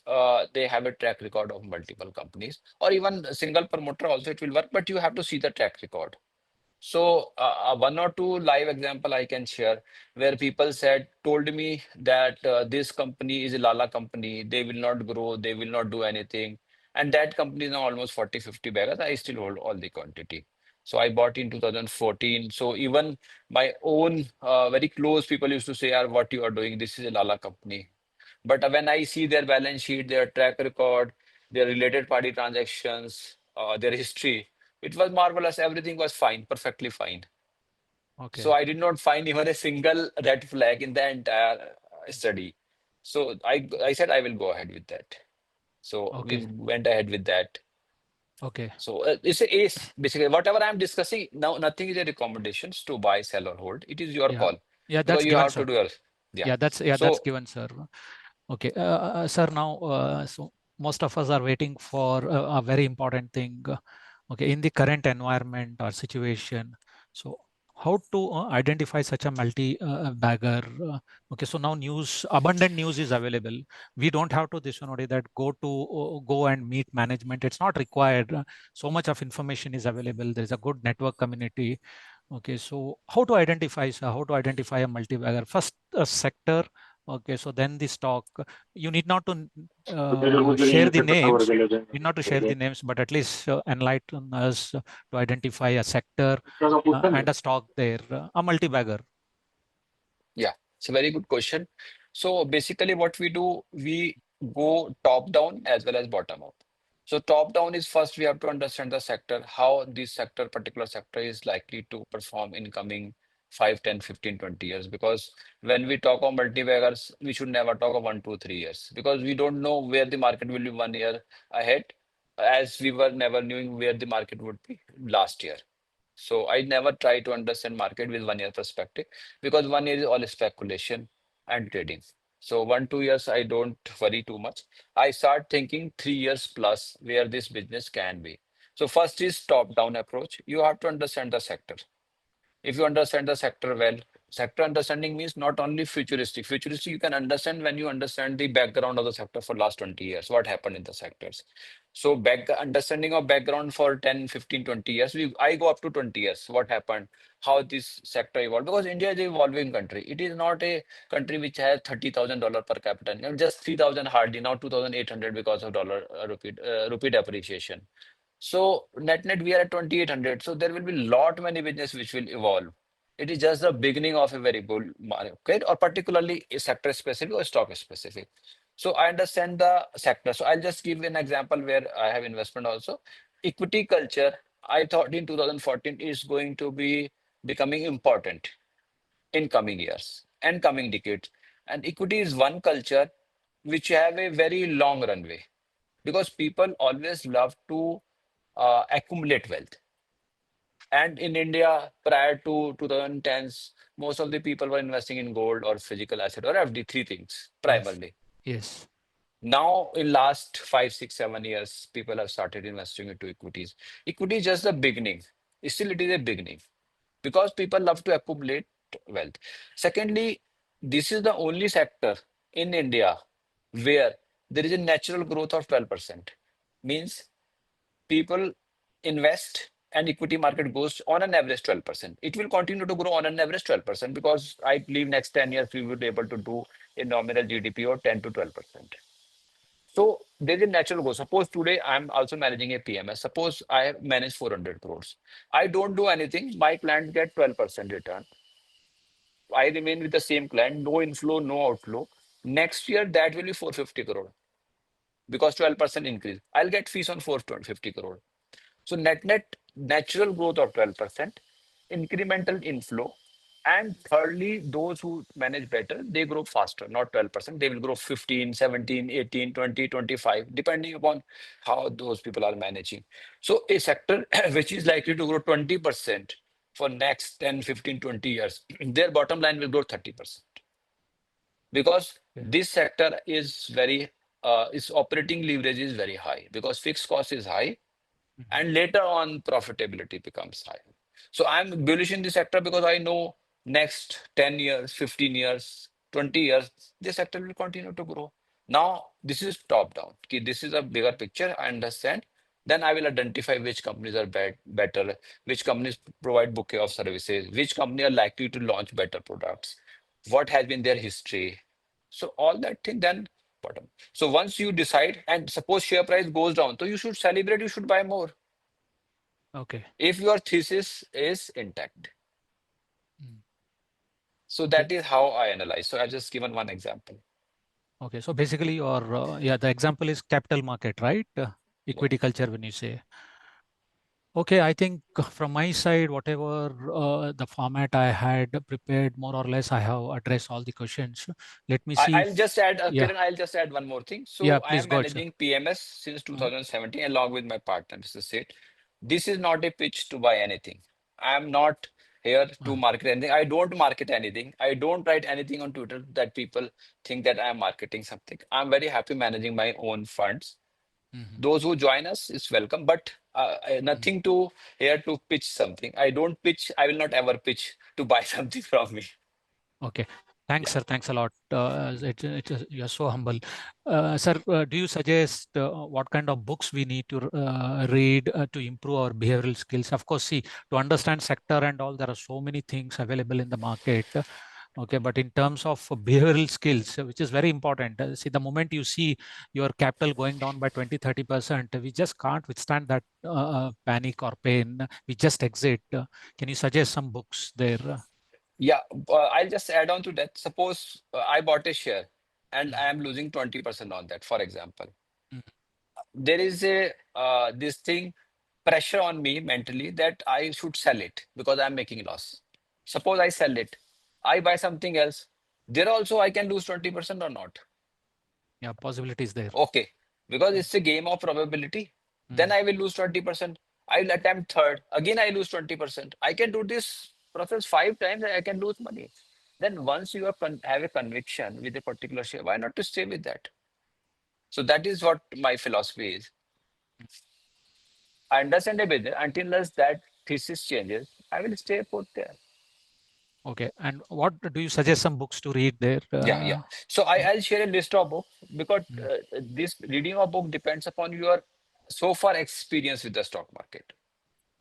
they have a track record of multiple companies, or even a single promoter also it will work, but you have to see the track record. So one or two live example I can share where people told me that this company is a Lala company. They will not grow. They will not do anything. And that company is now almost 40, 50 baggers. I still hold all the quantity. So I bought in 2014. So even my own very close people used to say, "Are what you are doing? This is a Lala company." But when I see their balance sheet, their track record, their related party transactions, their history. It was marvelous. Everything was fine, perfectly fine. So Okay. I did not find even a single red flag in the entire study. So I said I will go ahead with that. So Okay. we went ahead with that. Okay. So it's a ace basically. Whatever I'm discussing now, nothing is a recommendations to buy, sell, or hold. It is your Yeah. call Yeah, because that's you given, have to sir. do your yeah. Yeah, that's So given, sir. Okay, sir. Now, so most of us are waiting for a very important thing. Okay, in the current environment or situation, so how to identify such a multi-bagger? Okay, so now abundant news is available. We don't have to this one only that go and meet management. It's not required. So much of information is available. There is a good network community. Okay, so how to identify, sir? How to identify a multi-bagger? First, a sector. Okay, so then the stock. You need not to share the names. Need not to share the names, but at least enlighten us to identify a sector and a stock there, a multi-bagger. yeah, it's a very good question. So basically, what we do, we go top down as well as bottom up. So top down is first we have to understand the sector, how this sector, particular sector is likely to perform in coming 5, 10, 15, 20 years. Because when we talk of multi-baggers, we should never talk of 1, 2, 3 years because we don't know where the market will be 1 year ahead, as we were never knowing where the market would be last year. So I never try to understand market with 1 year perspective because 1 year is all speculation and trading. So 1, 2 years, I don't worry too much. I start thinking 3 years plus where this business can be. So first is top-down approach. You have to understand the sector. If you understand the sector well, sector understanding means not only futuristic. Futuristic you can understand when you understand the background of the sector for last 20 years, what happened in the sectors. So back understanding of background for 10, 15, 20 years, I go up to 20 years, what happened, how this sector evolved. Because India is an evolving country. It is not a country which has $30,000 per capita. Just 3,000 hardly, now 2,800 because of dollar rupee depreciation. So net we are at 2,800. So there will be lot many business which will evolve. It is just the beginning of a very bull market, or particularly a sector specific or stock specific. So I understand the sector. So I'll just give an example where I have investment also. Equity culture, I thought in 2014 is going to be becoming important in coming years and coming decades. And equity is one culture which have a very long runway because people always love to accumulate wealth. And in India, prior to 2010s, most of the people were investing in gold or physical asset or FD, three things Yes. primarily. Yes. Now, in last 5, 6, 7 years, people have started investing into equities. Equity is just the beginning. Still, it is a beginning because people love to accumulate wealth. Secondly, this is the only sector in India where there is a natural growth of 12%. Means people invest and equity market goes on an average 12%. It will continue to grow on an average 12% because I believe next 10 years we will be able to do a nominal GDP of 10 to 12%. So there's a natural growth. Suppose today I'm also managing a PMS. Suppose I have managed 400 crores. I don't do anything. My client get 12% return. I remain with the same client, no inflow, no outflow. Next year that will be 450 crore because 12% increase. I'll get fees on 450 crore. So net natural growth of 12%, incremental inflow, and thirdly, those who manage better, they grow faster, not 12%. They will grow 15, 17, 18, 20, 25, depending upon how those people are managing. So a sector which is likely to grow 20% for next 10, 15, 20 years, their bottom line will grow 30% because Yeah. this sector is very, its operating leverage is very high because fixed cost is high Mhm. and later on profitability becomes high. So I'm bullish in this sector because I know next 10 years, 15 years, 20 years, this sector will continue to grow. Now, this is top down. Okay, this is a bigger picture. I understand. Then I will identify which companies are better, which companies provide bouquet of services, which company are likely to launch better products, what has been their history. So all that thing then bottom. So once you decide and suppose share price goes down, so you should celebrate, you should buy more Okay. if your thesis is intact. Mm. So Okay. that is how I analyze. So I've just given one example. Okay, so basically your yeah, the example is capital market, right? Yeah. Equity culture when you say. Okay, I think from my side, whatever the format I had prepared, more or less, I have addressed all the questions. Let me see I'll just if, add, yeah, Kiran, I'll just add one more thing. yeah, So I please am go ahead, sir. managing PMS since Uh, 2017 along with my partner, Mr. Seth. This is not a pitch to buy anything. I am not here to uh, market anything. I don't market anything. I don't write anything on Twitter that people think that I am marketing something. I'm very happy managing my own funds. mhm, Those who join us is welcome, but mhm. nothing to here to pitch something. I don't pitch. I will not ever pitch to buy something from me. Okay. Thanks, Yeah. sir. Thanks a lot. You're so humble. Sir, do you suggest what kind of books we need to read to improve our behavioral skills? Of course, see, to understand sector and all, there are so many things available in the market. Okay, but in terms of behavioral skills, which is very important, see, the moment you see your capital going down by 20-30%, we just can't withstand that panic or pain. We just exit. Can you suggest some books there? Yeah, I'll just add on to that. Suppose I bought a share and Mm, I am losing 20% on that, for example. mm. There is a this thing pressure on me mentally that I should sell it because I'm making loss. Suppose I sell it, I buy something else. There also I can lose 20% or not. Yeah, possibilities there. Okay, because Mm, it's a game of probability. Then mm. I will lose 20%. I will attempt third. Again, I lose 20%. I can do this process 5 times. I can lose money. Then once you have a conviction with a particular share, why not to stay with that? So that is what my philosophy is. I understand a business until unless that thesis changes, I will stay put there. Okay. And what do you suggest some books to read there? Yeah, yeah. So Uh, I'll share a list of books because mm. this reading of book depends upon your so far experience with the stock market.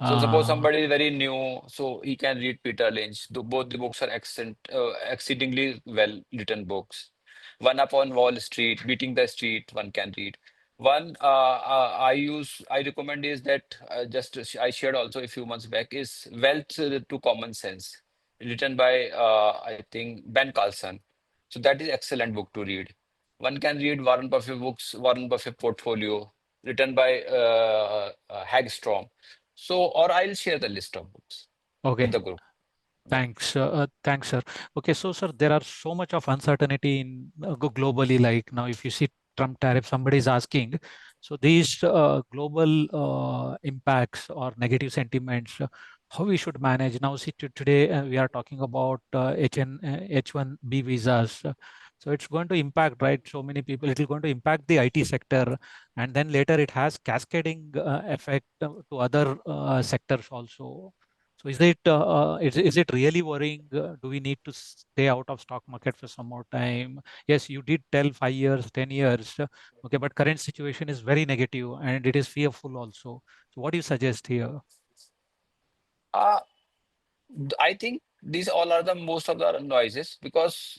So suppose Uh, somebody is very new, so he can read Peter Lynch. Both the books are exceedingly well written books. One Upon Wall Street, Beating the Street, one can read. One I recommend is that I shared also a few months back is Wealth to Common Sense, written by I think Ben Carlson. So that is excellent book to read. One can read Warren Buffett books, Warren Buffett Portfolio, written by Hagstrom. So, or I'll share the list of books in okay. the group. Yeah. Thanks, sir. Okay, so sir, there are so much of uncertainty in globally. Like now, if you see Trump tariff, somebody is asking. So these global impacts or negative sentiments, how we should manage. Now, see, today we are talking about H1B visas. So it's going to impact, right? So many people. It is going to impact the IT sector, and then later it has cascading effect to other sectors also. So is it really worrying? Do we need to stay out of stock market for some more time? Yes, you did tell 5 years, 10 years. Okay, but current situation is very negative and it is fearful also. So what do you suggest here? Uh, I think these all are the most of the noises because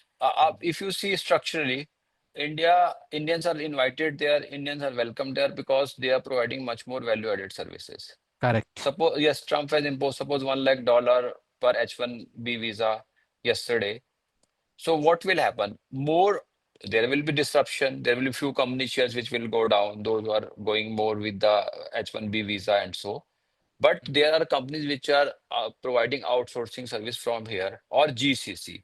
if you see structurally, Indians are invited there, Indians are welcomed there because they are providing much more value-added services. Correct. Suppose, yes, Trump has imposed, suppose $1 lakh per H1B visa yesterday. So what will happen? There will be disruption. There will be few company shares which will go down, those who are going more with the H1B visa and so. But there are companies which are providing outsourcing service from here or GCC.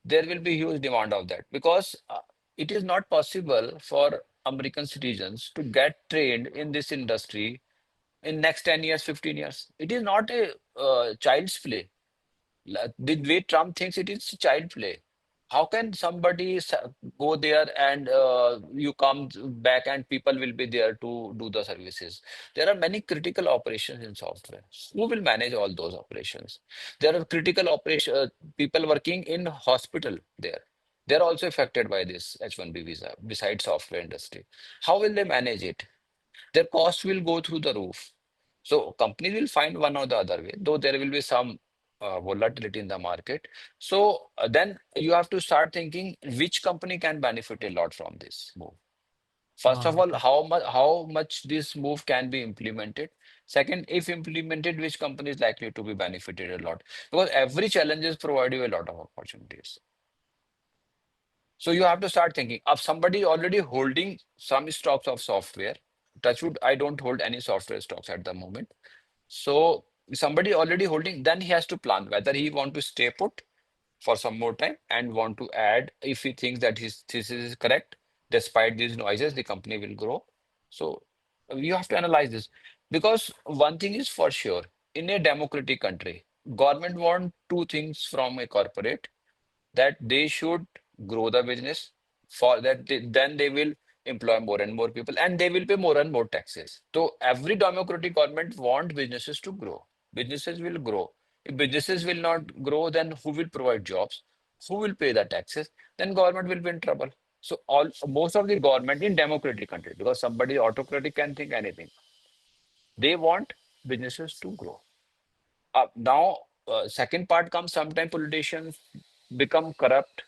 There will be huge demand of that because it is not possible for American citizens to get trained in this industry in next 10 years, 15 years. It is not a child's play. The way Trump thinks it is child play. How can somebody go there and you come back and people will be there to do the services? There are many critical operations in software. Who will manage all those operations? There are critical operation people working in hospital there. They're also affected by this H1B visa besides software industry. How will they manage it? Their cost will go through the roof. So companies will find one or the other way, though there will be some volatility in the market. So then you have to start thinking which company can benefit a lot from this move. First of all, Okay. how much this move can be implemented. Second, if implemented, which company is likely to be benefited a lot? Because every challenges provide you a lot of opportunities. So you have to start thinking of somebody already holding some stocks of software. Touchwood, I don't hold any software stocks at the moment. So somebody already holding, then he has to plan whether he want to stay put for some more time and want to add if he thinks that his thesis is correct. Despite these noises, the company will grow. So you have to analyze this because one thing is for sure, in a democratic country, government want two things from a corporate, that they should grow the business. For that then they will employ more and more people and they will pay more and more taxes. So every democratic government want businesses to grow. Businesses will grow. If businesses will not grow, then who will provide jobs? Who will pay the taxes? Then government will be in trouble. So all most of the government in democratic country, because somebody autocratic can think anything, they want businesses to grow. Now, second part comes, sometimes politicians become corrupt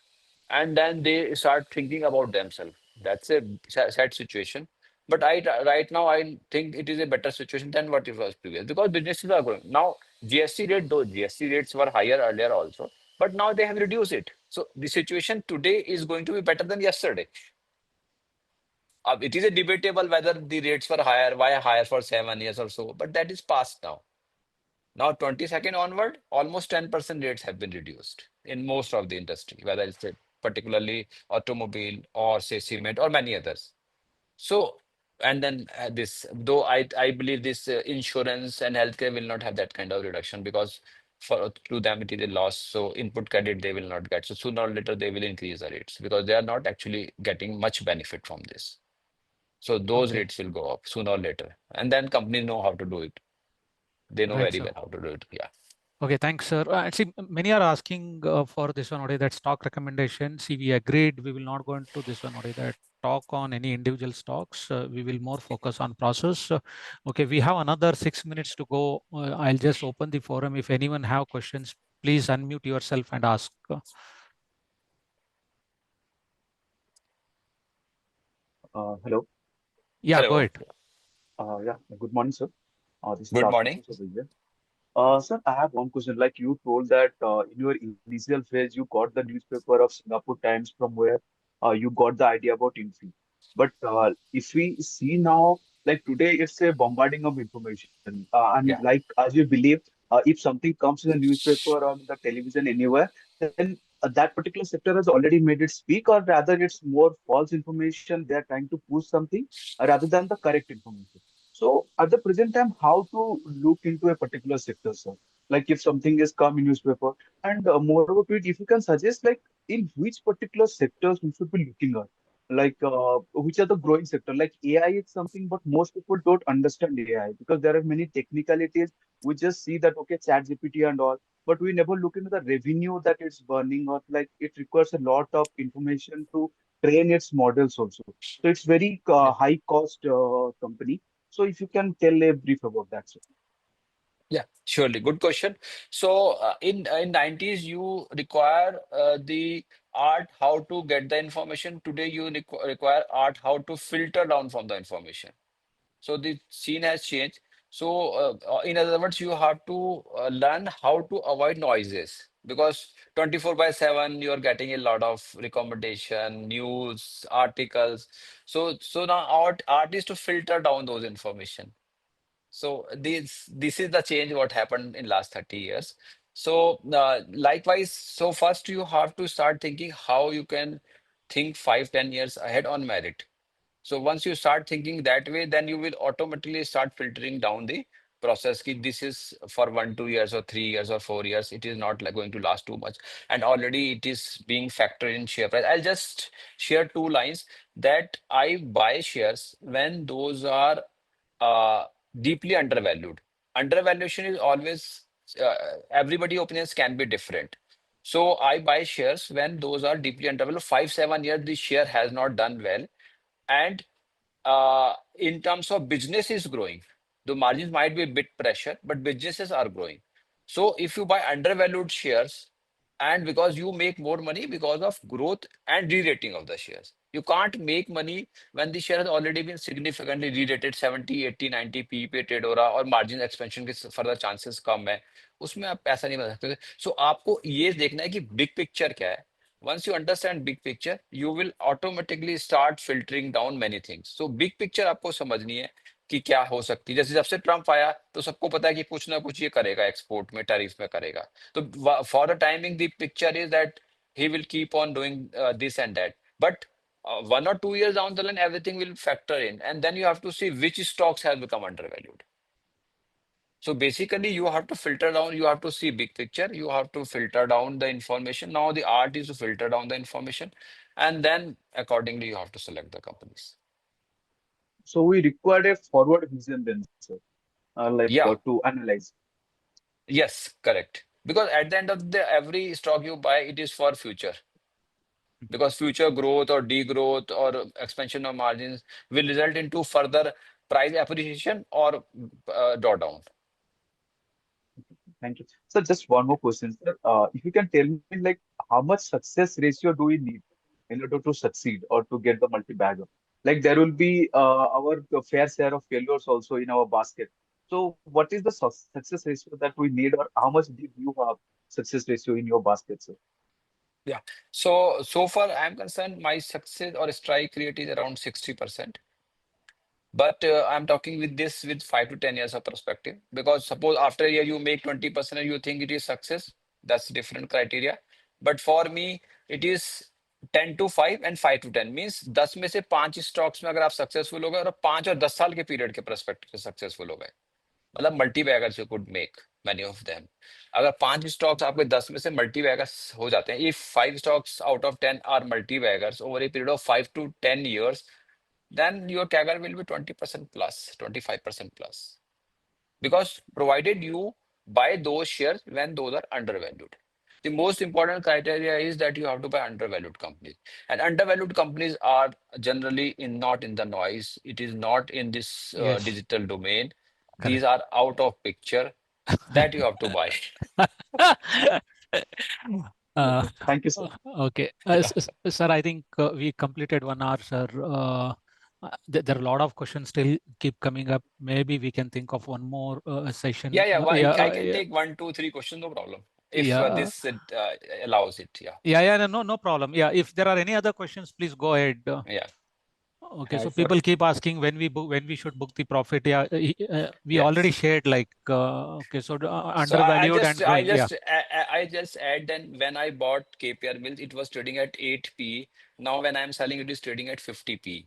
and then they start thinking about themselves. That's a sad situation. But right now, I think it is a better situation than what it was previous because businesses are growing. Now, GST rate, though GST rates were higher earlier also, but now they have reduced it. So the situation today is going to be better than yesterday. It is a debatable whether the rates were higher, why higher for 7 years or so, but that is past now. Now, 22nd onward, almost 10% rates have been reduced in most of the industry, whether it's particularly automobile or say cement or many others. So, and then this, though I believe this insurance and healthcare will not have that kind of reduction because for to them it is a loss. So input credit they will not get. So sooner or later they will increase the rates because they are not actually getting much benefit from this. So those Okay. rates will go up sooner or later. And then companies know how to do it. They know Right, very sir. well how to do it. Yeah. Okay, thanks, sir. Actually, many are asking for this one, only that stock recommendation. See, we agreed we will not go into this one, only that talk on any individual stocks. We will more focus on process. Okay, we have another 6 minutes to go. I'll just open the forum. If anyone have questions, please unmute yourself and ask. Hello. Yeah, go Hello. ahead. Yeah. Good morning, sir. This is Good morning. Ashutosh over here. Sir, I have one question. Like you told that in your initial phase, you got the newspaper of Singapore Times from where you got the idea about Infi. But if we see now, like today, it's a bombarding of information. And Yeah. like as you believe, if something comes in the newspaper or on the television anywhere, then that particular sector has already made it speak, or rather, it's more false information. They're trying to push something rather than the correct information. So at the present time, how to look into a particular sector, sir? Like if something is come in newspaper, and moreover to it, if you can suggest like in which particular sectors we should be looking at, like which are the growing sector? Like AI is something, but most people don't understand AI because there are many technicalities. We just see that okay, Chat GPT and all, but we never look into the revenue that it's burning, or like it requires a lot of information to train its models also. So it's very Yeah. high cost company. So if you can tell a brief about that, sir. Yeah, surely. Good question. So in 90s, you require the art how to get the information. Today, you require art how to filter down from the information. So the scene has changed. So in other words, you have to learn how to avoid noises because 24/7 you are getting a lot of recommendation, news, articles. So now art is to filter down those information. So this is the change what happened in last 30 years. So likewise, so first you have to start thinking how you can think 5, 10 years ahead on merit. So once you start thinking that way, then you will automatically start filtering down the process. Ki this is for 1, 2 years or 3 years or 4 years. It is not like going to last too much. And already it is being factored in share price. I'll just share two lines that I buy shares when those are uh, deeply undervalued. Undervaluation is always, everybody opinions can be different. So I buy shares when those are deeply undervalued. 5, 7 years, the share has not done well. And in terms of business is growing. The margins might be a bit pressure, but businesses are growing. So if you buy undervalued shares, and because you make more money because of growth and re-rating of the shares. You can't make money when the share has already been significantly re-rated 70, 80, 90 P पे trade हो रहा और margin expansion के further chances कम है उसमें आप पैसा नहीं बना सकते सो आपको ये देखना है कि बिग पिक्चर क्या है Once you understand big picture, you will automatically start filtering down many things. So big picture आपको समझनी है कि क्या हो सकती है. जैसे जब से ट्रम्प आया तो सबको पता है कि कुछ ना कुछ ये करेगा, एक्सपोर्ट में टैरिफ में करेगा. तो for the timing the picture is that he will keep on doing this and that. But 1 or 2 years down the line, everything will factor in, and then you have to see which stocks have become undervalued. So basically, you have to filter down, you have to see big picture, you have to filter down the information. Now the art is to filter down the information, and then accordingly, you have to select the companies. So we required a forward vision then, sir, Yeah, to analyze. yes, correct. Because at the end of the every stock you buy, it is for future. Because future growth or degrowth or expansion of margins will result into further price appreciation or drawdown. Thank you. So just one more question, sir. If you can tell me how much success ratio do we need in order to succeed or to get the multi-bagger? Like there will be our fair share of failures also in our basket. So what is the success ratio that we need, or how much did you have success ratio in your basket, sir? Yeah. So far I'm concerned, my success or strike rate is around 60%. But I'm talking with this with 5 to 10 years of perspective. Because suppose after a year you make 20% and you think it is success, that's different criteria. But for me, it is 10 to 5 and 5 to 10 means 10 में से 5 stocks में अगर आप successful हो गए और 5 और 10 साल के पीरियड के परस्पेक्टिव से सक्सेसफुल हो गए, मतलब multi beggars you could make many of them. अगर 5 स्टॉक्स आपके 10 में से मल्टी बैगर्स हो जाते हैं, if 5 stocks out of 10 are multi baggers over a period of 5 to 10 years, then your CAGR will be 20% plus, 25% plus. Because provided you buy those shares when those are undervalued. The most important criteria is that you have to buy undervalued companies. And undervalued companies are generally not in the noise. It is not in this Yes, digital domain. These correct. are out of picture that you have to buy. Uh, Thank you, sir. okay. Yeah. Sir, I think we completed 1 hour, sir. There are a lot of questions still keep coming up. Maybe we can think of one more session. Yeah. I can Yeah, take 1, 2, 3 questions, no problem. If yeah, this allows it. Yeah. yeah. No problem. Yeah, if there are any other questions, please go ahead. Yeah. Okay, Hi, so sir. people keep asking when we book, when we should book the profit. Yeah, we already Yes. shared okay, so So undervalued and growing. Yeah, I just add then when I bought KPR Mills, it was trading at 8p. Now when I'm selling, it is trading at 50p.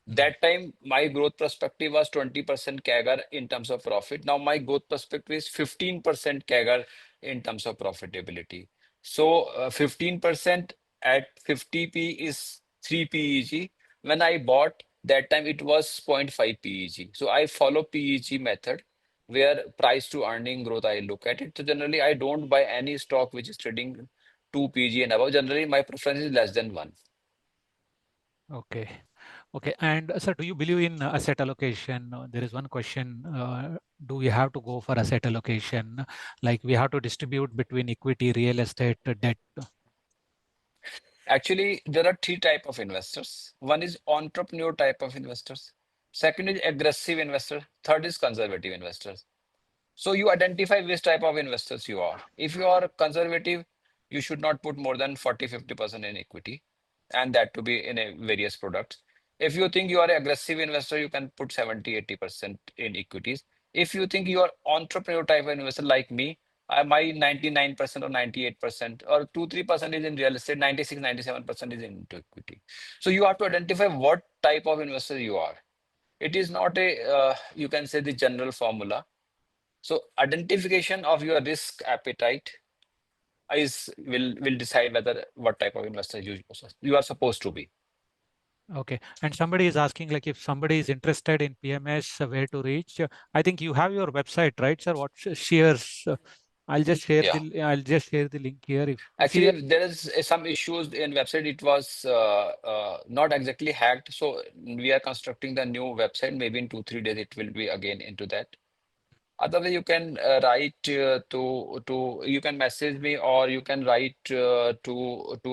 Mhm. That time my growth perspective was 20% CAGR in terms of profit. Now my growth perspective is 15% CAGR in terms of profitability. So 15% at 50p is 3 PEG. When I bought that time it was zero point 0.5 PEG. So I follow PEG method where price to earning growth I look at it. So generally I don't buy any stock which is trading 2 PG and above. Generally my preference is less than 1. okay. Okay, and sir, do you believe in asset allocation? There is one question. Do we have to go for asset allocation? Like we have to distribute between equity, real estate, debt? Actually, there are three type of investors. One is entrepreneur type of investors. Second is aggressive investor. Third is conservative investors. So you identify which type of investors you are. If you are conservative, you should not put more than 40-50% in equity, and that to be in a various products. If you think you are an aggressive investor, you can put 70-80% in equities. If you think you are entrepreneur type of investor like me, my 99% or 98% or 2-3% is in real estate, 96-97% is into equity. So you have to identify what type of investor you are. It is not a you can say the general formula. So identification of your risk appetite is will decide whether what type of investor you are supposed to be. Okay, and somebody is asking like if somebody is interested in PMS, where to reach? I think you have your website, right, sir? What shares? Yeah. I'll just share the link here. If you Actually, there is some issues in website. It was not exactly hacked. So we are constructing the new website. Maybe in 2-3 days it will be again into that. Otherwise, you can write to you can message me or you can write to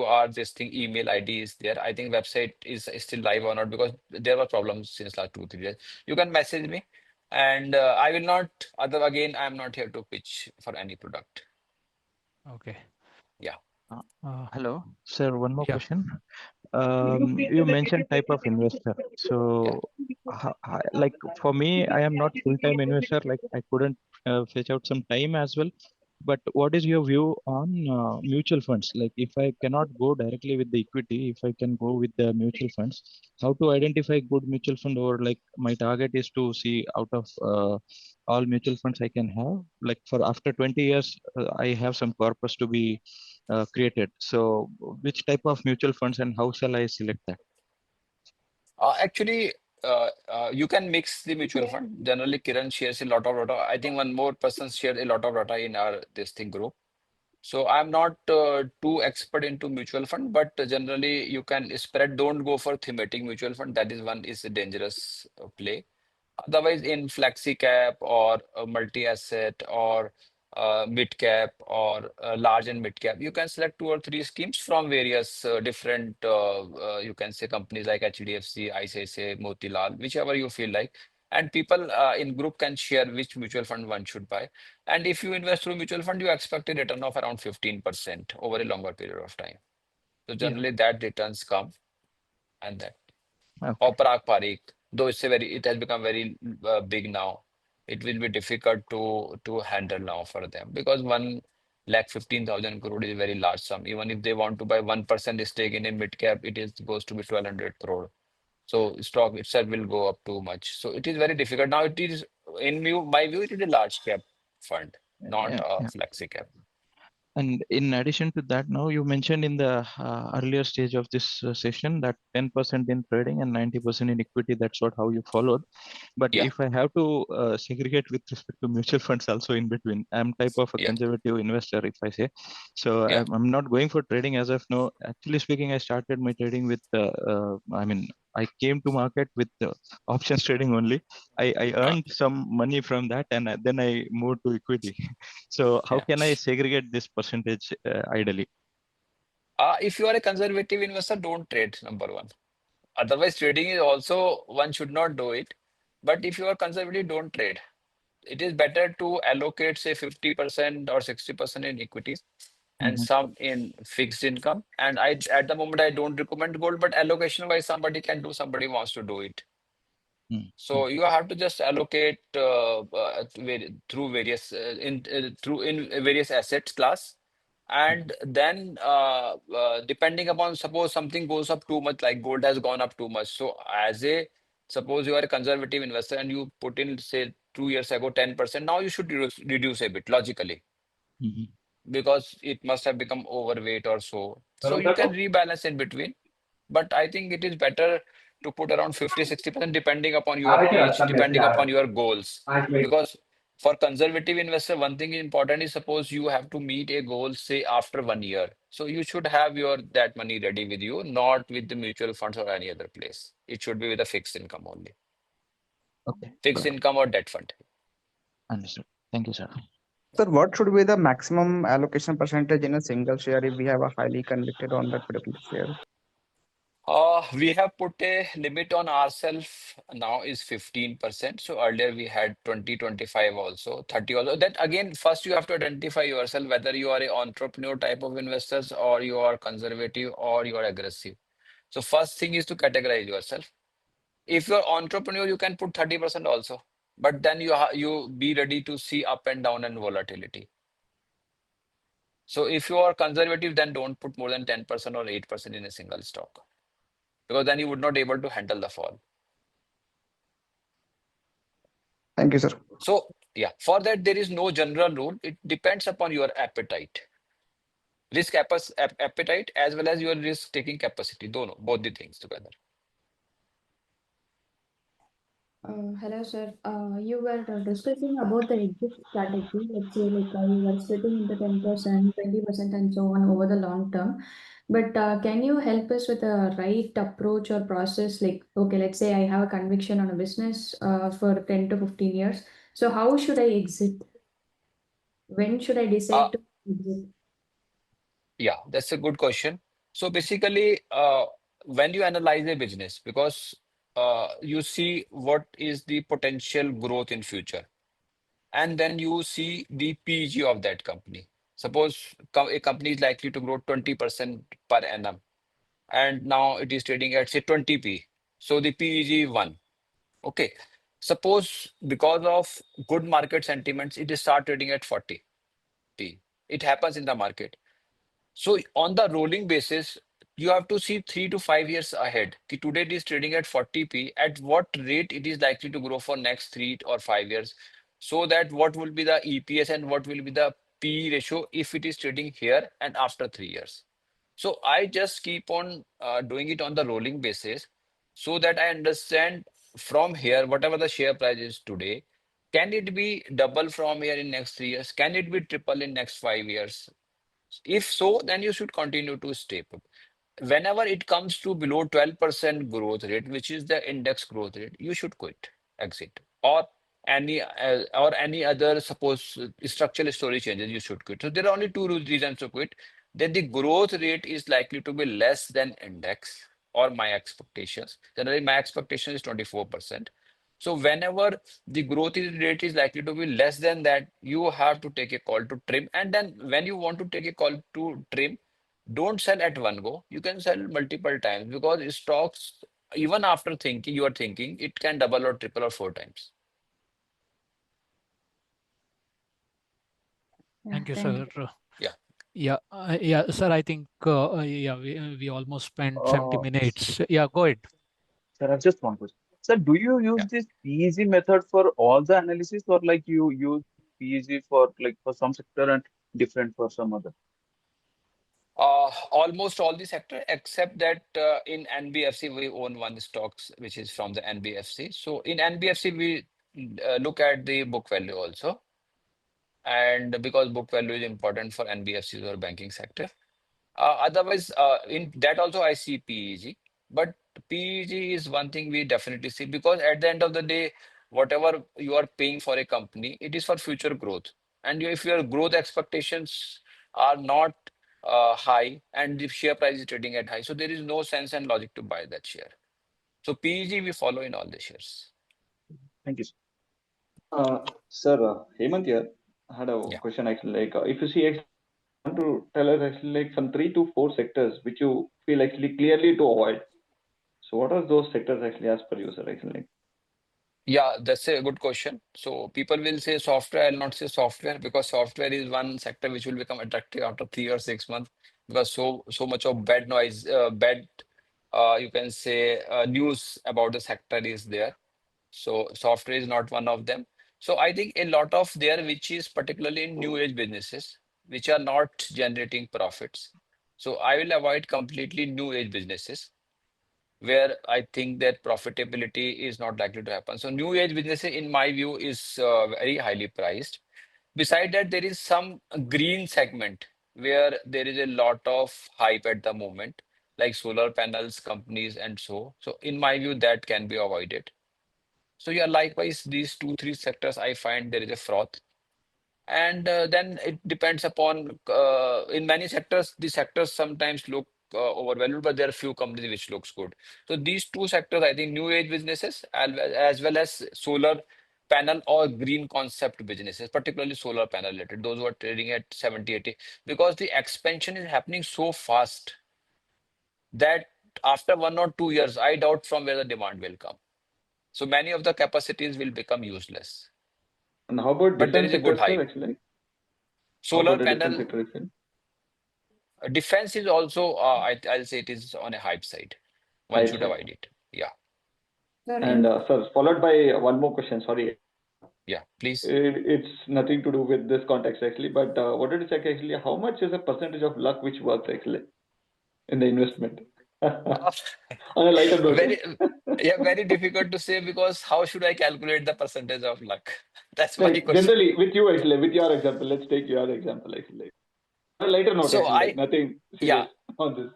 our this thing email ID is there. I think website is still live or not because there were problems since last 2-3 days. You can message me, and I will not. Other again, I am not here to pitch for any product. okay. Yeah. Hello, sir. One more Yeah. question. You mentioned type of investor. Yeah. So, like for me, I am not full-time investor. Like I couldn't fetch out some time as well. But what is your view on mutual funds? Like if I cannot go directly with the equity, if I can go with the mutual funds, how to identify good mutual fund, or like my target is to see out of all mutual funds I can have. Like for after 20 years, I have some corpus to be created. So which type of mutual funds and how shall I select that? Actually, you can mix the mutual fund. Generally, Kiran shares a lot of data. I think one more person shared a lot of data in our this thing group. So I'm not too expert into mutual fund, but generally you can spread. Don't go for thematic mutual fund. That is one is a dangerous play. Otherwise, in flexi cap or multi-asset or mid cap or large and mid cap, you can select two or three schemes from various different, you can say companies like HDFC, ICICI, Motilal, whichever you feel like. And people in group can share which mutual fund one should buy. And if you invest through mutual fund, you expect a return of around 15% over a longer period of time. So Yeah. generally that returns come and that. Or Okay. Parag Parikh, though it has become very big now. It will be difficult to handle now for them because 1,15,000 crore is a very large sum. Even if they want to buy 1% stake in a mid cap, it is goes to be 1,200 crore. So stock itself will go up too much. So it is very difficult. Now it is my view, it is a large cap fund, not Yeah. a Yeah. flexi cap. And in addition to that, now you mentioned in the earlier stage of this session that 10% in trading and 90% in equity. That's what how you followed. But Yeah, if I have to segregate with respect to mutual funds also in between, I'm type of a yeah, conservative investor, if I say. So yeah. I'm not going for trading as of now. Actually speaking, I started my trading with, I mean, I came to market with options trading only. I Uh, earned some money from that, and then I moved to equity. So how yeah. can I segregate this percentage ideally? If you are a conservative investor, don't trade, number one. Otherwise, trading is also, one should not do it. But if you are conservative, don't trade. It is better to allocate, say, 50% or 60% in equities and Mm-hmm. some in fixed income. And at the moment, I don't recommend gold, but allocation wise, somebody can do, somebody wants to do it. Mm-hmm. So you have to just allocate through various in various assets class, and then depending upon suppose something goes up too much, like gold has gone up too much. So as a suppose you are a conservative investor and you put in say 2 years ago 10%, now you should reduce a bit logically Mm-hmm. because it must have become overweight or so. So you can rebalance in between. But I think it is better to put around 50-60% depending upon your age, depending upon your goals. Because for conservative investor, one thing important is suppose you have to meet a goal, say after 1 year. So you should have your that money ready with you, not with the mutual funds or any other place. It should be with a fixed income only. Okay, Fixed got it. income or debt fund. Understood. Thank you, sir. Sir, what should be the maximum allocation percentage in a single share if we have a highly convicted on that particular share? We have put a limit on ourselves now is 15%. So earlier we had 20, 25 also, 30 also. That again, first you have to identify yourself whether you are a entrepreneur type of investors or you are conservative or you are aggressive. So first thing is to categorize yourself. If you're entrepreneur, you can put 30% also. But then you be ready to see up and down and volatility. So if you are conservative, then don't put more than 10% or 8% in a single stock because then you would not able to handle the fall. Thank you, sir. So yeah, for that there is no general rule. It depends upon your appetite, appetite as well as your risk taking capacity. Don't know both the things together. Hello, sir. You were discussing about the exit strategy. Let's say, like you were splitting into 10%, 20%, and so on over the long term. But can you help us with a right approach or process? Like, okay, let's say I have a conviction on a business for 10 to 15 years. So, how should I exit? When should I Uh, decide to exit? yeah, that's a good question. So basically, when you analyze a business, because you see what is the potential growth in future, and then you see the PG of that company. Suppose a company is likely to grow 20% per annum, and now it is trading at say 20p. So the PEG 1. Okay. Suppose because of good market sentiments, it is start trading at 40p. It happens in the market. So on the rolling basis, you have to see 3 to 5 years ahead. Today it is trading at 40p. At what rate it is likely to grow for next 3 or 5 years? So that what will be the EPS and what will be the PE ratio if it is trading here and after 3 years. So I just keep on doing it on the rolling basis so that I understand from here, whatever the share price is today, can it be double from here in next 3 years? Can it be triple in next 5 years? If so, then you should continue to stay put. Whenever it comes to below 12% growth rate, which is the index growth rate, you should quit, exit, or any other suppose structural story changes, you should quit. So there are only two reasons to quit. Then the growth rate is likely to be less than index or my expectations. Generally, my expectation is 24%. So whenever the rate is likely to be less than that, you have to take a call to trim. And then when you want to take a call to trim, don't sell at one go. You can sell multiple times because stocks, even after thinking, you are thinking it can double or triple or 4 times. Yeah, Thank you, thank sir. you. Yeah. Yeah, sir. I think yeah, we almost spent 70 Uh, minutes. Yeah, go ahead. Sir, I've just one question. Sir, do you Yeah. use this PEG method for all the analysis, or like you use PEG for like for some sector and different for some other? Almost all the sector except that in NBFC we own one stocks which is from the NBFC. So in NBFC we look at the book value also, and because book value is important for NBFCs or banking sector. Otherwise, in that also I see PEG, but PEG is one thing we definitely see because at the end of the day, whatever you are paying for a company, it is for future growth. And if your growth expectations are not high and the share price is trading at high, so there is no sense and logic to buy that share. So PEG we follow in all the shares. Thank you, sir. Sir, Hemant here. I had a Yeah. question actually. Like, if you see, actually, want to tell us actually like some 3 to 4 sectors which you feel actually clearly to avoid. So, what are those sectors actually as per you, sir? Actually, Yeah, that's a good question. So people will say software. I'll not say software because software is one sector which will become attractive after 3 or 6 months because so much of bad noise, bad you can say news about the sector is there. So software is not one of them. So I think a lot of there which is particularly in new age businesses which are not generating profits. So I will avoid completely new age businesses where I think that profitability is not likely to happen. So new age businesses, in my view, is very highly priced. Beside that, there is some green segment where there is a lot of hype at the moment, like solar panels companies and so. So in my view, that can be avoided. So yeah, likewise, these 2, 3 sectors, I find there is a froth. And then it depends upon, in many sectors, the sectors sometimes look overvalued, but there are few companies which looks good. So these two sectors, I think new age businesses as well as solar panel or green concept businesses, particularly solar panel related, those who are trading at 70, 80, because the expansion is happening so fast that after 1 or 2 years, I doubt from where the demand will come. So many of the capacities will become useless. and how about But there defense is a good sectors, sir? hype. Actually, how Solar about the defense panel sector? Actually, defense is also, I'll say it is on a hype side. One hype should side. avoid it. Yeah, Sir, And sir, followed by one more question. Sorry, yeah, please. it's nothing to do with this context actually, but wanted to check actually how much is a percentage of luck which works actually in the investment? Uh, On a lighter note. very, yeah, very difficult to say because how should I calculate the percentage of luck? That's my Like question. generally, with you actually, with your example, let's take your example actually. On a lighter note So actually, like nothing yeah, serious on this.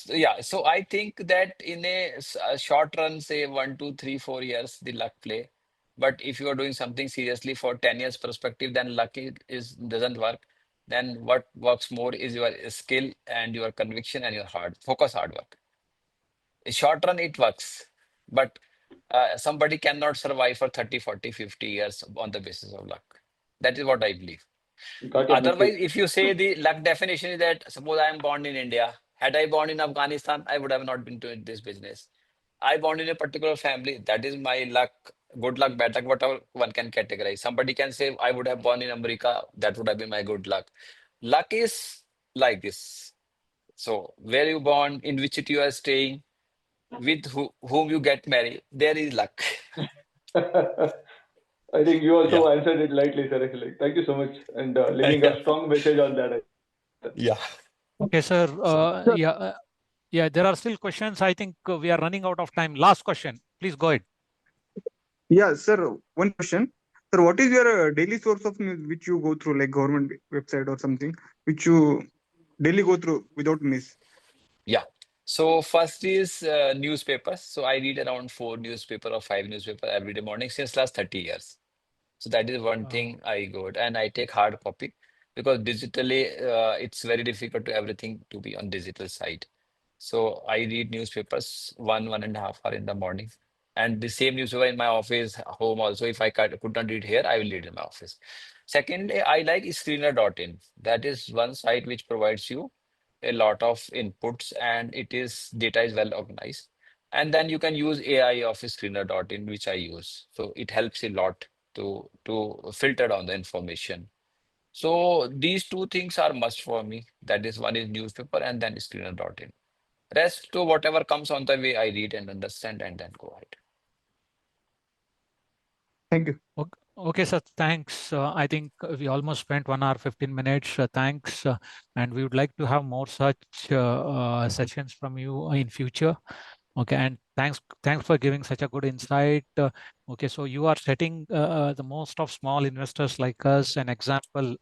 yeah. So I think that in a short run, say 1, 2, 3, 4 years, the luck play. But if you are doing something seriously for 10 years perspective, then luck is doesn't work. Then what works more is your skill and your conviction and your hard work. In short run, it works, but somebody cannot survive for 30, 40, 50 years on the basis of luck. That is what I believe. Got your Otherwise, message. if you say the luck definition is that suppose I am born in India, had I born in Afghanistan, I would have not been doing this business. I born in a particular family, that is my luck, good luck, bad luck, whatever one can categorize. Somebody can say I would have born in America, that would have been my good luck. Luck is like this. So where you born, in which city you are staying, with whom you get married, there is luck. I think you Yeah. also answered it lightly, sir. Actually, thank you so much, and leaving a strong message on that. Yeah. Okay, sir. Yeah, there are still questions. I think we are running out of time. Last question. Please go ahead. Yeah, sir. One question. Sir, what is your daily source of news which you go through, like government website or something, which you daily go through without miss? Yeah. So first is newspapers. So I read around 4 newspaper or 5 newspaper every day morning since last 30 years. So that is one thing I got, and I take hard copy because digitally it's very difficult to everything to be on digital side. So I read newspapers 1.5 hour in the morning, and the same newspaper in my office, home also. If I could not read here, I will read in my office. Secondly, I like screener.in. That is one site which provides you a lot of inputs, and it is data is well organized. And then you can use AI of screener.in, which I use. So it helps a lot to filter down the information. So these two things are must for me. That is, one is newspaper and then screener.in. Rest to whatever comes on the way, I read and understand and then go ahead. Thank you. Okay, sir. Thanks. I think we almost spent 1 hour, 15 minutes. Thanks. And we would like to have more such sessions from you in future. Okay, and thanks for giving such a good insight. Okay, so you are setting the most of small investors like us an example.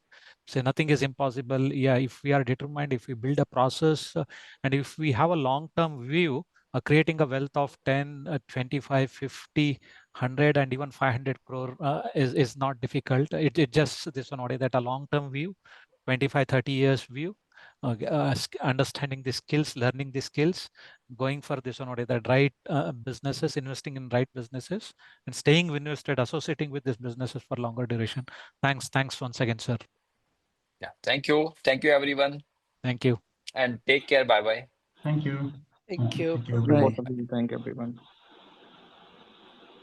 Say nothing is impossible. Yeah, if we are determined, if we build a process, and if we have a long-term view, creating a wealth of 10, 25, 50, 100, and even 500 crore is not difficult. It just this one, that a long-term view, 25, 30 years view, understanding the skills, learning the skills, going for this one, the right businesses, investing in right businesses, and staying invested, associating with these businesses for longer duration. Thanks once again, sir. Yeah. Thank you. Thank you, everyone. Thank you. And take care. Bye bye. Thank you. Thank you. Thank you, Thank you, everyone. both of you. Thank you, everyone.